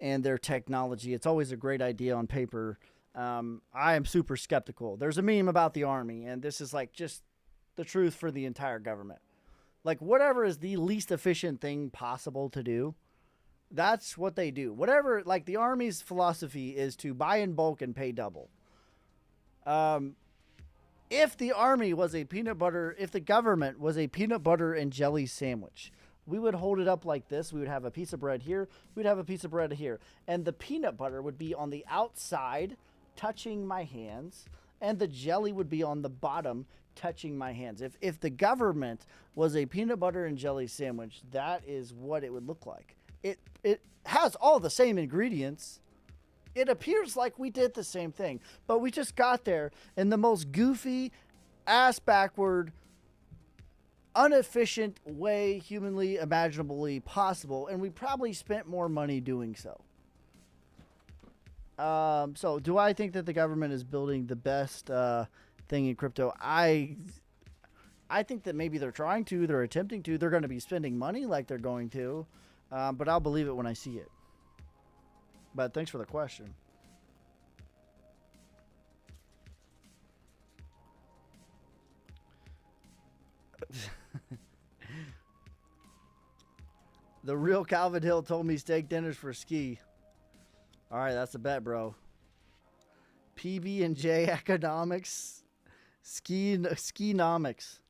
and their technology. It's always a great idea on paper. I am super skeptical. There's a meme about the army, and this is like just the truth for the entire government. Like, whatever is the least efficient thing possible to do, that's what they do. Whatever, like, the army's philosophy is to buy in bulk and pay double. If the army was a peanut butter, if the government was a peanut butter and jelly sandwich, we would hold it up like this. We would have a piece of bread here. We'd have a piece of bread here. And the peanut butter would be on the outside, touching my hands, and the jelly would be on the bottom, touching my hands. If the government was a peanut butter and jelly sandwich, that is what it would look like. It has all the same ingredients. It appears like we did the same thing, but we just got there in the most goofy, ass backward, inefficient way humanly imaginably possible, and we probably spent more money doing so. So do I think that the government is building the best thing in crypto? I think that maybe they're trying to, they're attempting to, they're going to be spending money like they're going to, but I'll believe it when I see it. But thanks for the question. The real Calvin Hill told me steak dinners for ski. All right, that's a bet, bro. PB&J economics, ski-nomics.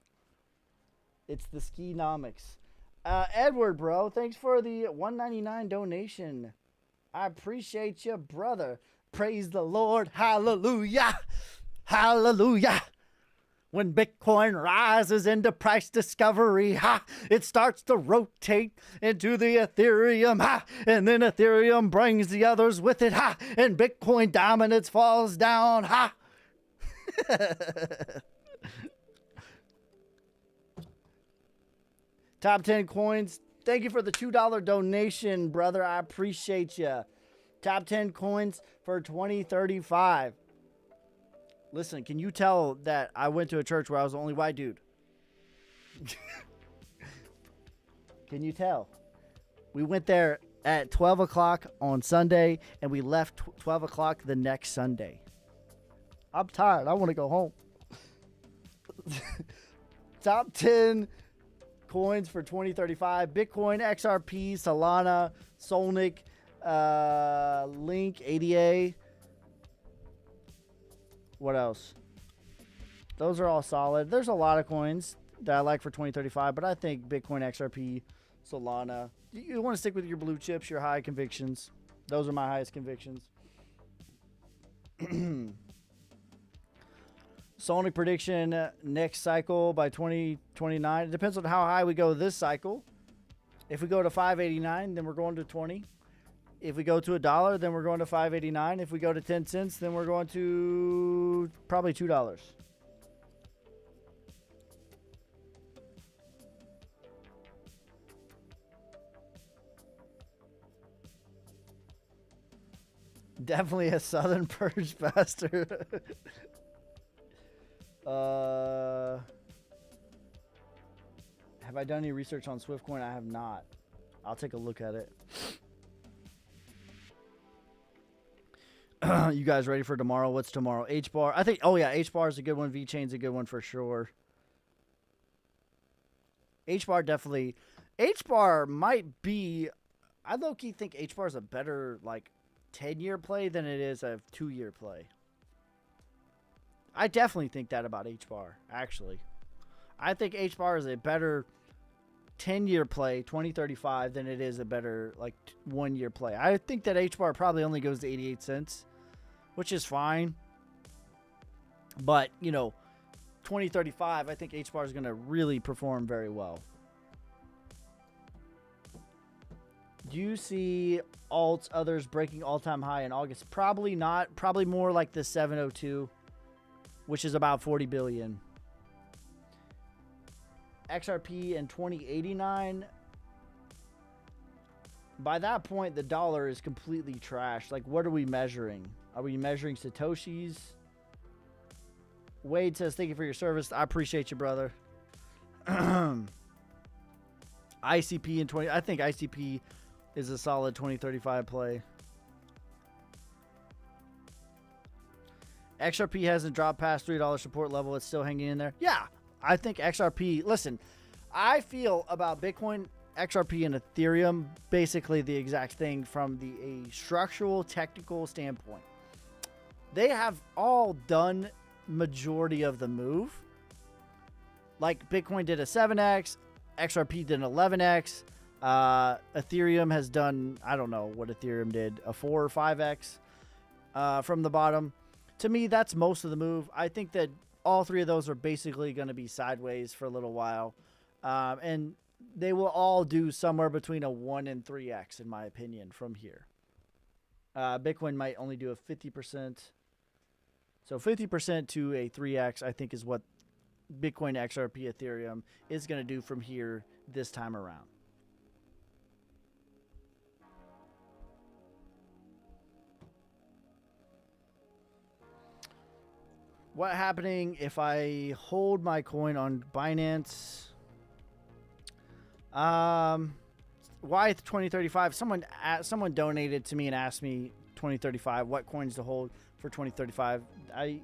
It's the ski-nomics. Edward, bro, thanks for the $1.99 donation. I appreciate you, brother. Praise the Lord. Hallelujah. Hallelujah. When Bitcoin rises into price discovery, ha, it starts to rotate into the Ethereum, ha, and then Ethereum brings the others with it, ha, and Bitcoin dominance falls down, ha. Top 10 coins. Thank you for the $2 donation, brother. I appreciate you. Top 10 coins for 2035. Listen, can you tell that I went to a church where I was the only white dude? Can you tell? We went there at 12 o'clock on Sunday, and we left 12 o'clock the next Sunday. I'm tired. I want to go home. Top 10 coins for 2035. Bitcoin, XRP, Solana, Solnic, Link, ADA. What else? Those are all solid. There's a lot of coins that I like for 2035, but I think Bitcoin, XRP, Solana. You want to stick with your blue chips, your high convictions. Those are my highest convictions. Solnic prediction next cycle by 2029. It depends on how high we go this cycle. If we go to 589, then we're going to 20. If we go to $1, then we're going to 589. If we go to 10 cents, then we're going to probably $2. Definitely a Southern Purge pastor. Have I done any research on Swiftcoin? I have not. I'll take a look at it. You guys ready for tomorrow? What's tomorrow? H-bar. I think, oh yeah, H-bar is a good one. V-chain's a good one for sure. H-bar definitely. H-bar might be, I low-key think H-bar is a better, like, 10-year play than it is a 2-year play. I definitely think that about H-bar, actually. I think H-bar is a better 10-year play, 2035, than it is a better like 1-year play. I think that H bar probably only goes to 88 cents, which is fine. But, you know, 2035, I think H bar is going to really perform very well. Do you see alts, others breaking all-time high in August? Probably not. Probably more like the 702, which is about 40 billion. XRP in 2089. By that point, the dollar is completely trashed. Like, what are we measuring? Are we measuring Satoshis? Wade says, thank you for your service. I appreciate you, brother. ICP in 20. I think ICP is a solid 2035 play. XRP hasn't dropped past $3 support level. It's still hanging in there. Yeah, I think XRP. Listen, I feel about Bitcoin, XRP, and Ethereum basically the exact thing from a structural, technical standpoint. They have all done majority of the move. Like Bitcoin did a 7x, XRP did an 11x. Ethereum has done, I don't know what Ethereum did, a 4 or 5x from the bottom. To me, that's most of the move. I think that all three of those are basically going to be sideways for a little while. And they will all do somewhere between a 1 and 3x, in my opinion, from here. Bitcoin might only do a 50%. So 50% to a 3x, I think, is what Bitcoin, XRP, Ethereum is going to do from here this time around. What happening if I hold my coin on Binance? Why 2035? Someone donated to me and asked me 2035 what coins to hold for 2035. I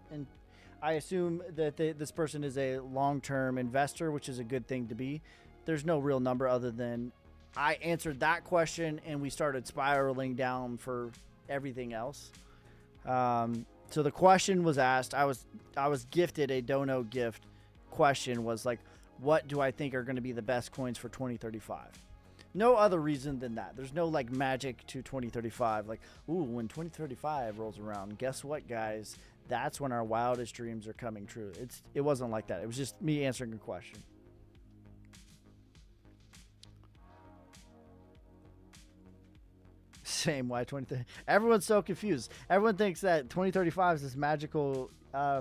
assume that this person is a long-term investor, which is a good thing to be. There's no real number other than I answered that question and we started spiraling down for everything else. So the question was asked. I was gifted a dono gift. Question was like, what do I think are going to be the best coins for 2035? No other reason than that. There's no like magic to 2035. Like, ooh, when 2035 rolls around, guess what, guys? That's when our wildest dreams are coming true. It wasn't like that. It was just me answering a question. Same. Why 2030? Everyone's so confused. Everyone thinks that 2035 is this magical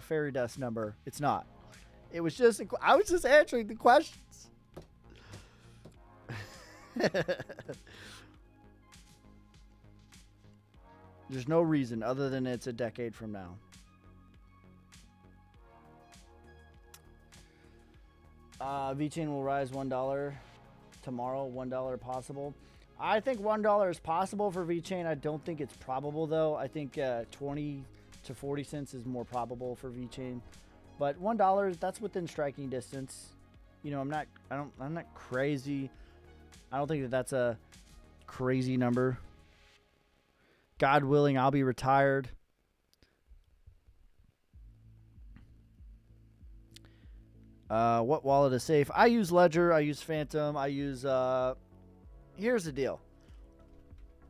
fairy dust number. It's not. It was just. I was just answering the questions. There's no reason other than it's a decade from now. VChain will rise $1 tomorrow. $1 possible. I think $1 is possible for VChain. I don't think it's probable though. I think 20 to 40 cents is more probable for VChain. But $1, that's within striking distance. You know, I'm not crazy. I don't think that that's a crazy number. God willing, I'll be retired. What wallet is safe? I use Ledger. I use Phantom. I use here's the deal.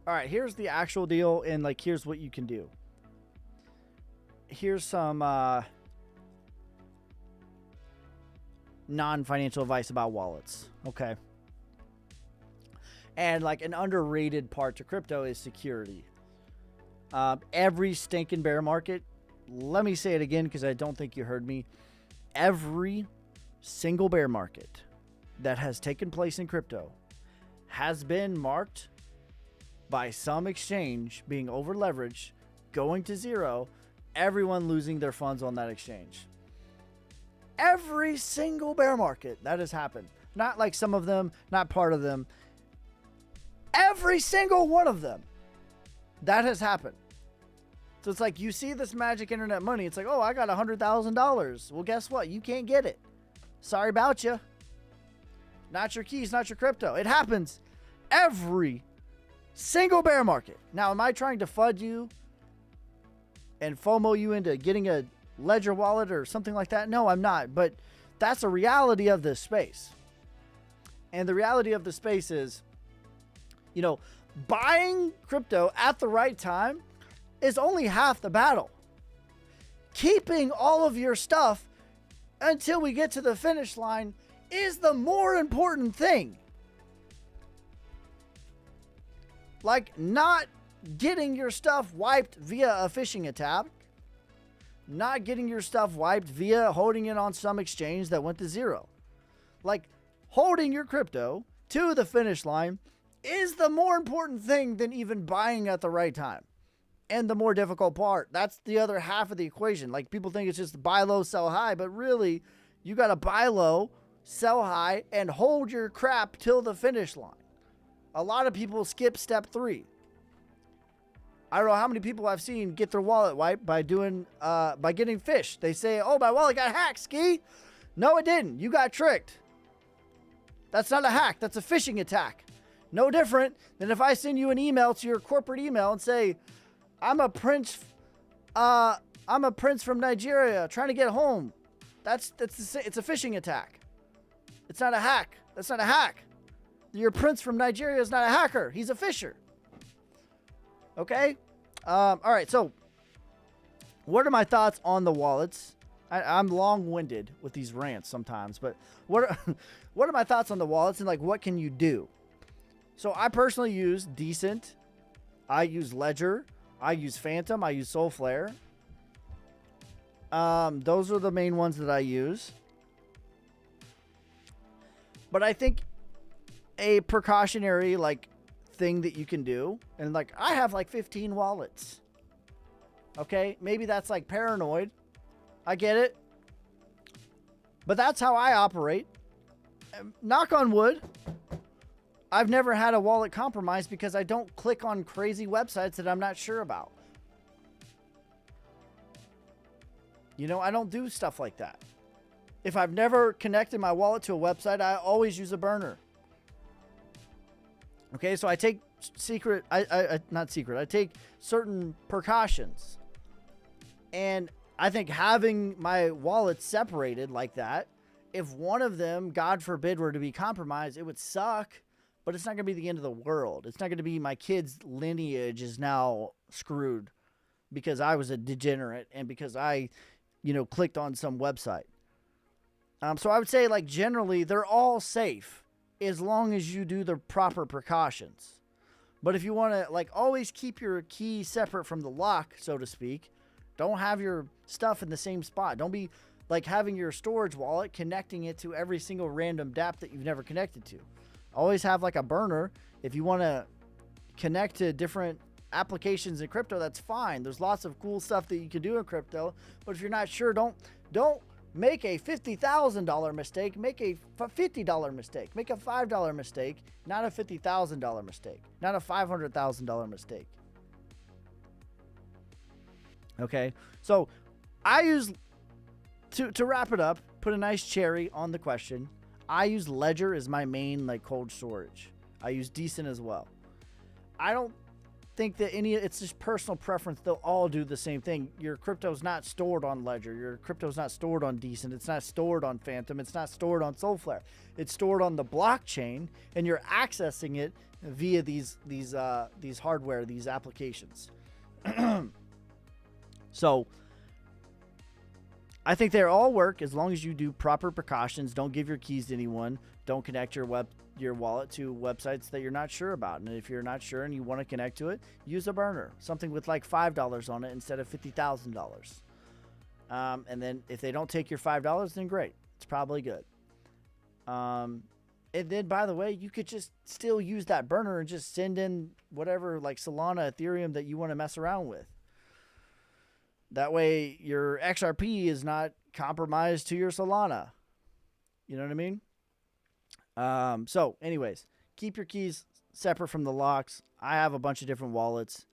All right, here's the actual deal, and like here's what you can do. Here's some non-financial advice about wallets. Okay. And like an underrated part to crypto is security. Every stinking bear market, let me say it again because I don't think you heard me. Every single bear market that has taken place in crypto has been marked by some exchange being over leveraged, going to zero, everyone losing their funds on that exchange. Every single bear market that has happened. Not like some of them, not part of them. Every single one of them that has happened. So it's like you see this magic internet money. It's like, oh, I got $100,000. Well, guess what? You can't get it. Sorry about you. Not your keys, not your crypto. It happens every single bear market. Now, am I trying to FUD you and FOMO you into getting a Ledger wallet or something like that? No, I'm not. But that's a reality of this space. And the reality of the space is, you know, buying crypto at the right time is only half the battle. Keeping all of your stuff until we get to the finish line is the more important thing. Like not getting your stuff wiped via a phishing attack, not getting your stuff wiped via holding it on some exchange that went to zero. Like holding your crypto to the finish line is the more important thing than even buying at the right time. And the more difficult part, that's the other half of the equation. Like people think it's just buy low, sell high, but really you got to buy low, sell high, and hold your crap till the finish line. A lot of people skip step 3. I don't know how many people I've seen get their wallet wiped by getting phished. They say, oh, my wallet got hacked, Ski. No, it didn't. You got tricked. That's not a hack. That's a phishing attack. No different than if I send you an email to your corporate email and say, I'm a prince from Nigeria trying to get home. It's a phishing attack. It's not a hack. That's not a hack. Your prince from Nigeria is not a hacker. He's a fisher. Okay? All right, so what are my thoughts on the wallets? I'm long-winded with these rants sometimes, but what are my thoughts on the wallets and like what can you do? So I personally use Decent. I use Ledger. I use Phantom. I use Soulflare. Those are the main ones that I use. But I think a precautionary like thing that you can do, and like I have like 15 wallets. Okay, maybe that's like paranoid. I get it. But that's how I operate. Knock on wood. I've never had a wallet compromised because I don't click on crazy websites that I'm not sure about. You know, I don't do stuff like that. If I've never connected my wallet to a website, I always use a burner. Okay, so I take I take certain precautions. And I think having my wallet separated like that, if one of them, God forbid, were to be compromised, it would suck. But it's not going to be the end of the world. It's not going to be my kid's lineage is now screwed because I was a degenerate and because I, clicked on some website. So I would say, like, generally, they're all safe as long as you do the proper precautions. But if you want to, like, always keep your key separate from the lock, so to speak, don't have your stuff in the same spot. Don't be, like, having your storage wallet connecting it to every single random dApp that you've never connected to. Always have like a burner. If you want to connect to different applications in crypto, that's fine. There's lots of cool stuff that you can do in crypto. But if you're not sure, don't make a $50,000 mistake. Make a $50 mistake. Make a $5 mistake, not a $50,000 mistake. Not a $500,000 mistake. Okay, so I use, to wrap it up, put a nice cherry on the question, I use Ledger as my main like cold storage. I use Decent as well. I don't think that it's just personal preference. They'll all do the same thing. Your crypto's not stored on Ledger. Your crypto's not stored on Decent. It's not stored on Phantom. It's not stored on Soulflare. It's stored on the blockchain, and you're accessing it via these hardware, these applications. So I think they all work as long as you do proper precautions. Don't give your keys to anyone. Don't connect your wallet to websites that you're not sure about. And if you're not sure and you want to connect to it, use a burner, something with like $5 on it instead of $50,000. And then if they don't take your $5, then great. It's probably good. And then, by the way, you could just still use that burner and just send in whatever like Solana, Ethereum that you want to mess around with. That way your XRP is not compromised to your Solana. You know what I mean? So anyways, keep your keys separate from the locks. I have a bunch of different wallets.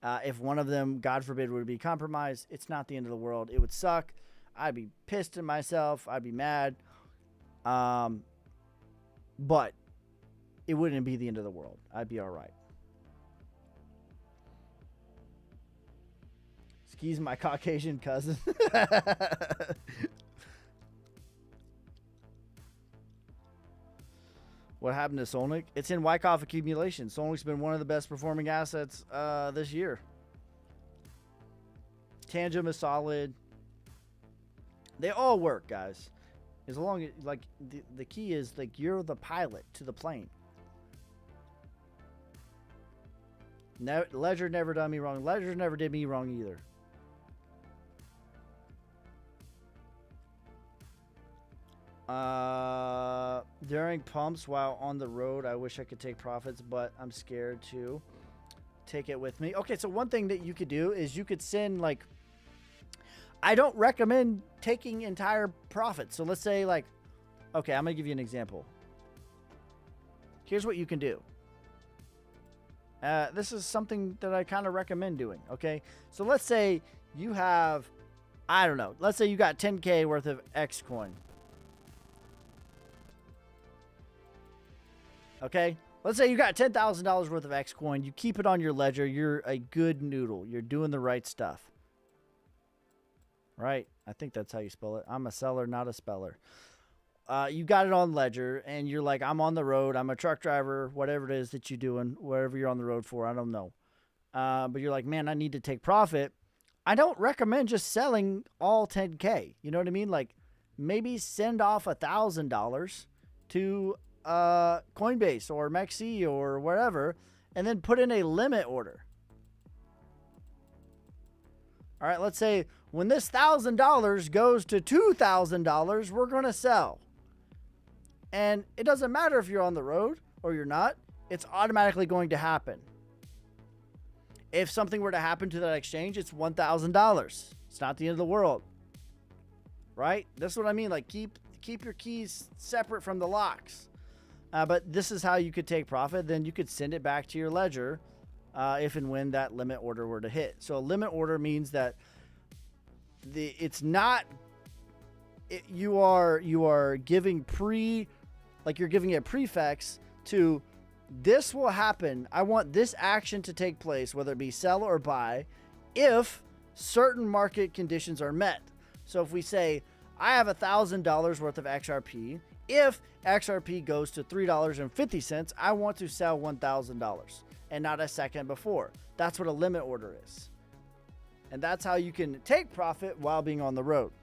If one of them, God forbid, would be compromised, it's not the end of the world. It would suck. I'd be pissed at myself. I'd be mad. But it wouldn't be the end of the world. I'd be all right. He's my Caucasian cousin. What happened to Solnic? It's in Wyckoff accumulation. Solnic's been one of the best performing assets this year. Tangent is solid. They all work, guys. As long as, like, the key is, like, you're the pilot to the plane. Ledger never done me wrong. Ledger never did me wrong either. During pumps while on the road, I wish I could take profits, but I'm scared to take it with me. Okay, so one thing that you could do is you could send, like, I don't recommend taking entire profits. So let's say, like, okay, I'm going to give you an example. Here's what you can do. This is something that I kind of recommend doing, okay? So let's say you have, I don't know, let's say you got 10K worth of X coin. Okay? Let's say you got $10,000 worth of X coin. You keep it on your ledger. You're a good noodle. You're doing the right stuff. Right? I think that's how you spell it. I'm a seller, not a speller. You got it on ledger, and you're like, I'm on the road. I'm a truck driver, whatever it is that you're doing, whatever you're on the road for, I don't know. But you're like, man, I need to take profit. I don't recommend just selling all 10K. You know what I mean? Like, maybe send off $1,000 to Coinbase or Mexi or whatever, and then put in a limit order. All right, let's say when this $1,000 goes to $2,000, we're going to sell. And it doesn't matter if you're on the road or you're not. It's automatically going to happen. If something were to happen to that exchange, it's $1,000. It's not the end of the world. Right? That's what I mean. Like, keep your keys separate from the locks. But this is how you could take profit. Then you could send it back to your ledger if and when that limit order were to hit. So a limit order means that you are giving you're giving a prefix to this will happen. I want this action to take place, whether it be sell or buy, if certain market conditions are met. So if we say I have $1,000 worth of XRP, if XRP goes to $3.50, I want to sell $1,000 and not a second before. That's what a limit order is. And that's how you can take profit while being on the road.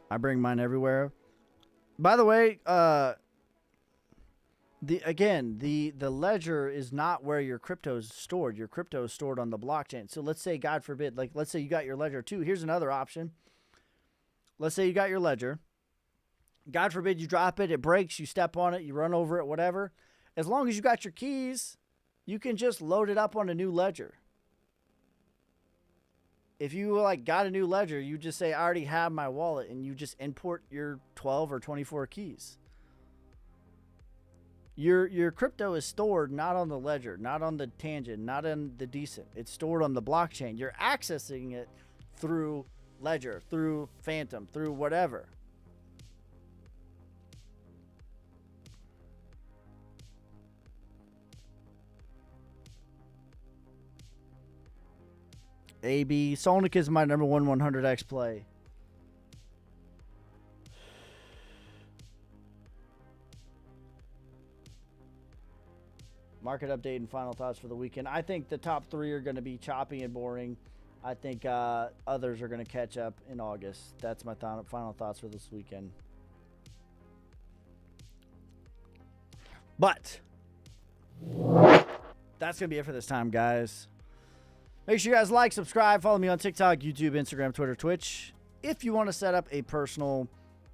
I bring mine everywhere. By the way, the ledger is not where your crypto is stored. Your crypto is stored on the blockchain. So let's say, God forbid, like let's say you got your ledger too. Here's another option. Let's say you got your ledger. God forbid you drop it, it breaks, you step on it, you run over it, whatever. As long as you got your keys, you can just load it up on a new ledger. If you got a new ledger, you just say, I already have my wallet, and you just import your 12 or 24 keys. Your crypto is stored not on the ledger, not on the tangent, not on the decent. It's stored on the blockchain. You're accessing it through ledger, through phantom, through whatever. AB Solnic is my number 100x play. Market update and final thoughts for the weekend. I think the top three are going to be choppy and boring. I think others are going to catch up in August. That's my final thoughts for this weekend. But that's going to be it for this time, guys. Make sure you guys like, subscribe, follow me on TikTok, YouTube, Instagram, Twitter, Twitch. If you want to set up a personal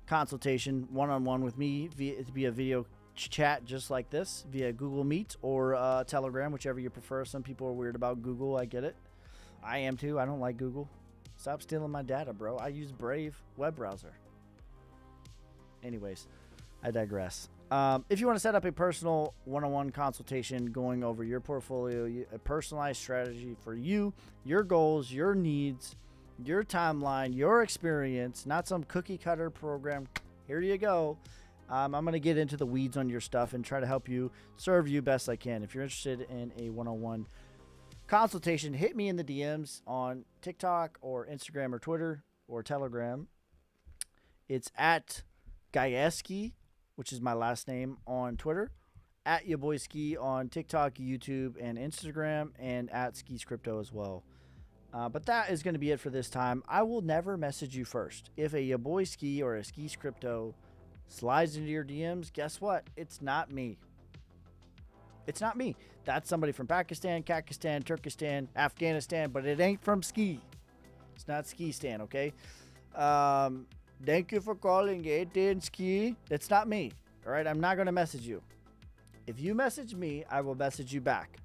consultation one-on-one with me via video chat just like this, via Google Meet or Telegram, whichever you prefer. Some people are weird about Google. I get it. I am too. I don't like Google. Stop stealing my data, bro. I use Brave web browser. Anyways, I digress. If you want to set up a personal one-on-one consultation going over your portfolio, a personalized strategy for you, your goals, your needs, your timeline, your experience, not some cookie cutter program. Here you go. I'm going to get into the weeds on your stuff and try to help you, serve you best I can. If you're interested in a one-on-one consultation, hit me in the DMs on TikTok or Instagram or Twitter or Telegram. It's at Gayeski, which is my last name on Twitter, at your boy Ski on TikTok, YouTube, and Instagram, and at Skis Crypto as well. But that is going to be it for this time. I will never message you first. If a your boy Ski or a Skis Crypto slides into your DMs, guess what? It's not me. It's not me. That's somebody from Pakistan, Kakistan, Turkestan, Afghanistan, but it ain't from Ski. It's not Ski Stan, okay? Thank you for calling AT&T Ski. It's not me, all right? I'm not going to message you. If you message me, I will message you back.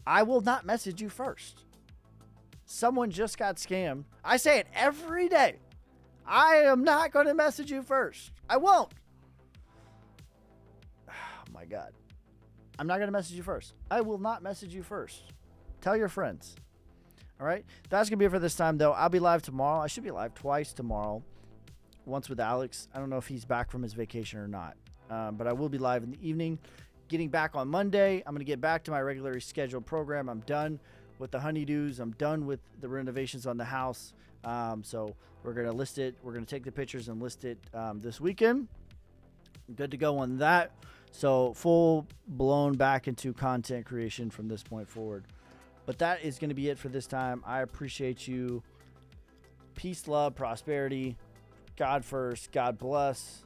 I will not message you first. Someone just got scammed. I say it every day. I am not going to message you first. I won't. Oh my God. I'm not going to message you first. I will not message you first. Tell your friends. All right. That's going to be it for this time, though. I'll be live tomorrow. I should be live twice tomorrow. Once with Alex. I don't know if he's back from his vacation or not. But I will be live in the evening. Getting back on Monday. I'm going to get back to my regularly scheduled program. I'm done with the honeydews. I'm done with the renovations on the house. So we're going to list it. We're going to take the pictures and list it this weekend. Good to go on that. So full blown back into content creation from this point forward. But that is going to be it for this time. I appreciate you. Peace, love, prosperity. God first. God bless.